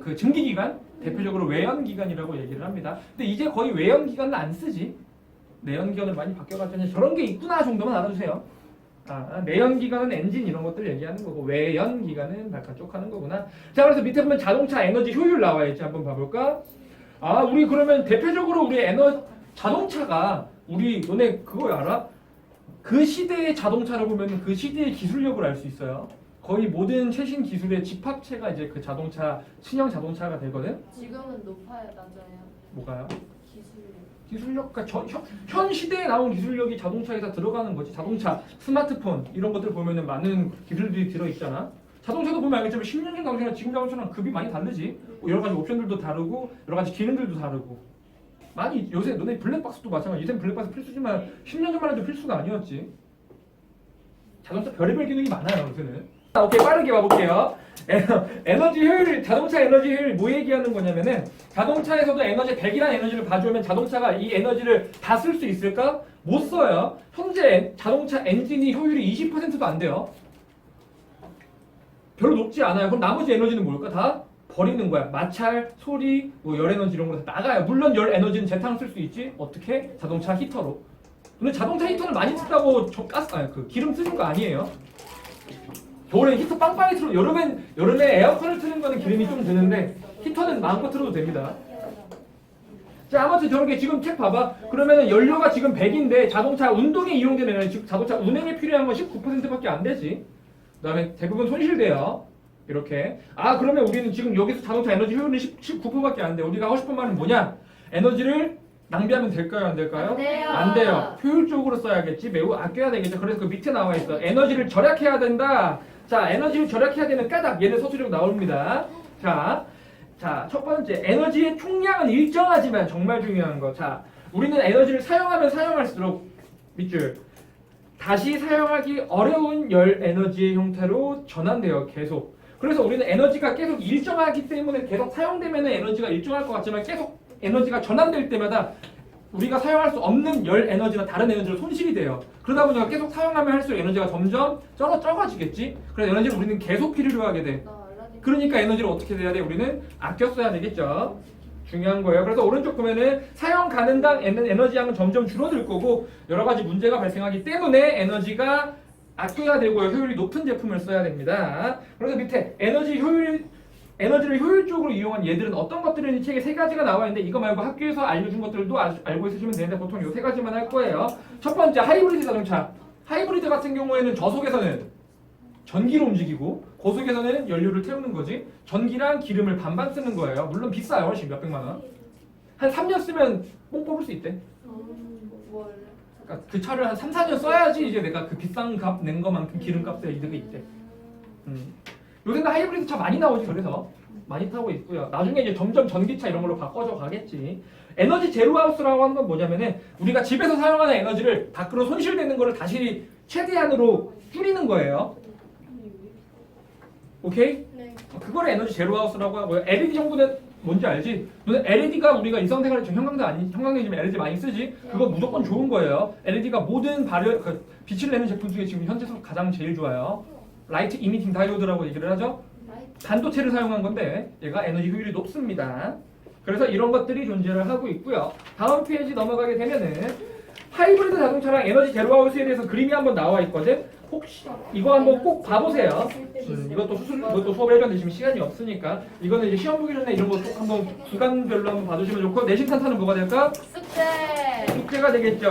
Speaker 1: 그 증기기관 대표적으로 외연기관이라고 얘기를 합니다. 근데 이제 거의 외연기관은 안 쓰지. 내연기관을 많이 바뀌어가지고 저런 게 있구나 정도만 알아주세요. 내연기관은 엔진 이런 것들 얘기하는 거고 외연기관은 발칸 쪽 하는 거구나. 자, 그래서 밑에 보면 자동차 에너지 효율 나와 있지. 한번 봐볼까? 우리 그러면 대표적으로 우리 자동차가 우리 너네 그거 알아? 그 시대의 자동차를 보면 그 시대의 기술력을 알 수 있어요. 거의 모든 최신 기술의 집합체가 이제 그 자동차 신형 자동차가 되거든.
Speaker 4: 지금은 높아요, 낮아요?
Speaker 1: 뭐가요?
Speaker 4: 기술력.
Speaker 1: 기술력, 현 시대에 나온 기술력이 자동차에 다 들어가는 거지. 자동차, 스마트폰 이런 것들 보면은 많은 기술들이 들어 있잖아. 자동차도 보면 알겠지만 10년 전 자동차랑 지금 자동차랑 급이 많이 다르지. 뭐 여러 가지 옵션들도 다르고 여러 가지 기능들도 다르고 많이 요새 너네 블랙박스도 마찬가지. 요새 블랙박스 필수지만 10년 전만 해도 필수가 아니었지. 자동차 별의별 기능이 많아요 요새는. 오케이, 빠르게 와볼게요. 에너지 효율, 자동차 에너지 효율 뭐 얘기하는 거냐면은 자동차에서도 에너지 100이라는 에너지를 가져오면 자동차가 이 에너지를 다 쓸 수 있을까? 못 써요. 현재 자동차 엔진이 효율이 20%도 안 돼요. 별로 높지 않아요. 그럼 나머지 에너지는 뭘까? 다 버리는 거야. 마찰, 소리, 뭐 열 에너지 이런 거 다 나가요. 물론 열 에너지는 재탕 쓸 수 있지. 어떻게? 자동차 히터로. 근데 자동차 히터는 많이 쓴다고 기름 쓰는 거 아니에요. 겨울에 히터 빵빵히 틀어. 여름에 에어컨을 트는 거는 기름이 좀 드는데 히터는 마음껏 틀어도 됩니다. 자, 아무튼 저렇게 지금 책 봐봐. 그러면은 연료가 지금 100인데 자동차 운동에 이용되는 에너지, 즉 자동차 운행에 필요한 건 19%밖에 안 되지. 그다음에 대부분 손실돼요. 이렇게. 그러면 우리는 지금 여기서 자동차 에너지 효율은 19%밖에 안 돼. 우리가 하고 싶은 말은 뭐냐? 에너지를 낭비하면 될까요? 안 될까요?
Speaker 4: 안 돼요.
Speaker 1: 안 돼요. 효율적으로 써야겠지. 매우 아껴야 되겠죠. 그래서 그 밑에 나와 있어. 에너지를 절약해야 된다. 자, 에너지를 절약해야 되는 까닭. 얘는 서술형 나옵니다. 자, 첫 번째. 에너지의 총량은 일정하지만 정말 중요한 거. 자, 우리는 에너지를 사용하면 사용할수록 밑줄. 다시 사용하기 어려운 열 에너지의 형태로 전환돼요. 계속. 그래서 우리는 에너지가 계속 일정하기 때문에 계속 사용되면 에너지가 일정할 것 같지만 계속 에너지가 전환될 때마다 우리가 사용할 수 없는 열 에너지나 다른 에너지로 손실이 돼요. 그러다 보니까 계속 사용하면 할수록 에너지가 점점 적어지겠지. 그래서 에너지를 우리는 계속 필요로 하게 돼. 그러니까 에너지를 어떻게 해야 돼? 우리는 아껴 써야 되겠죠. 중요한 거예요. 그래서 오른쪽 보면은 사용 가능당 에너지 양은 점점 줄어들 거고 여러 가지 문제가 발생하기 때문에 에너지가 아껴야 되고요. 효율이 높은 제품을 써야 됩니다. 그래서 밑에 에너지를 효율적으로 이용한 예들은 어떤 것들은 이 책에 세 가지가 나와 있는데 이거 말고 학교에서 알려준 것들도 알고 있으시면 되는데 보통 이 세 가지만 할 거예요. 첫 번째 하이브리드 자동차. 하이브리드 같은 경우에는 저속에서는 전기로 움직이고 고속에서는 연료를 태우는 거지. 전기랑 기름을 반반 쓰는 거예요. 물론 비싸요. 훨씬 몇백만 원. 한 3년 쓰면 뽕 뽑을 수 있대.
Speaker 3: 뭘?
Speaker 1: 그러니까 그 차를 한 3, 4년 써야지 이제 내가 그 비싼 값 낸 것만큼 기름값에 이득이 있대. 요새는 하이브리드 차 많이 나오지. 그래서 많이 타고 있고요. 나중에 이제 점점 전기차 이런 걸로 바꿔져 가겠지. 에너지 제로하우스라고 하는 건 뭐냐면은 우리가 집에서 사용하는 에너지를 밖으로 손실되는 거를 다시 최대한으로 줄이는 거예요. 오케이?
Speaker 3: 네.
Speaker 1: 그거를 에너지 제로하우스라고 하고요. LED 정도는 뭔지 알지? 너는 LED가 우리가 일상생활에 지금 형광등이지만 LED 많이 쓰지? 그거 무조건 좋은 거예요. LED가 모든 빛을 내는 제품 중에 지금 현재서 가장 제일 좋아요. 라이트 이미팅 다이오드라고 얘기를 하죠. 반도체를 사용한 건데 얘가 에너지 효율이 높습니다. 그래서 이런 것들이 존재를 하고 있고요. 다음 페이지 넘어가게 되면은 하이브리드 자동차랑 에너지 제로하우스에 대해서 그림이 한번 나와 있거든. 혹시 이거 한번 꼭 봐보세요. 이것도 수업을 해줬는데 지금 시간이 없으니까 이거는 이제 시험 보기 전에 이런 거 꼭 한번 기간별로 한번 봐주시면 좋고 내신 탄탄은 뭐가 될까?
Speaker 4: 숙제.
Speaker 1: 숙제가 되겠죠.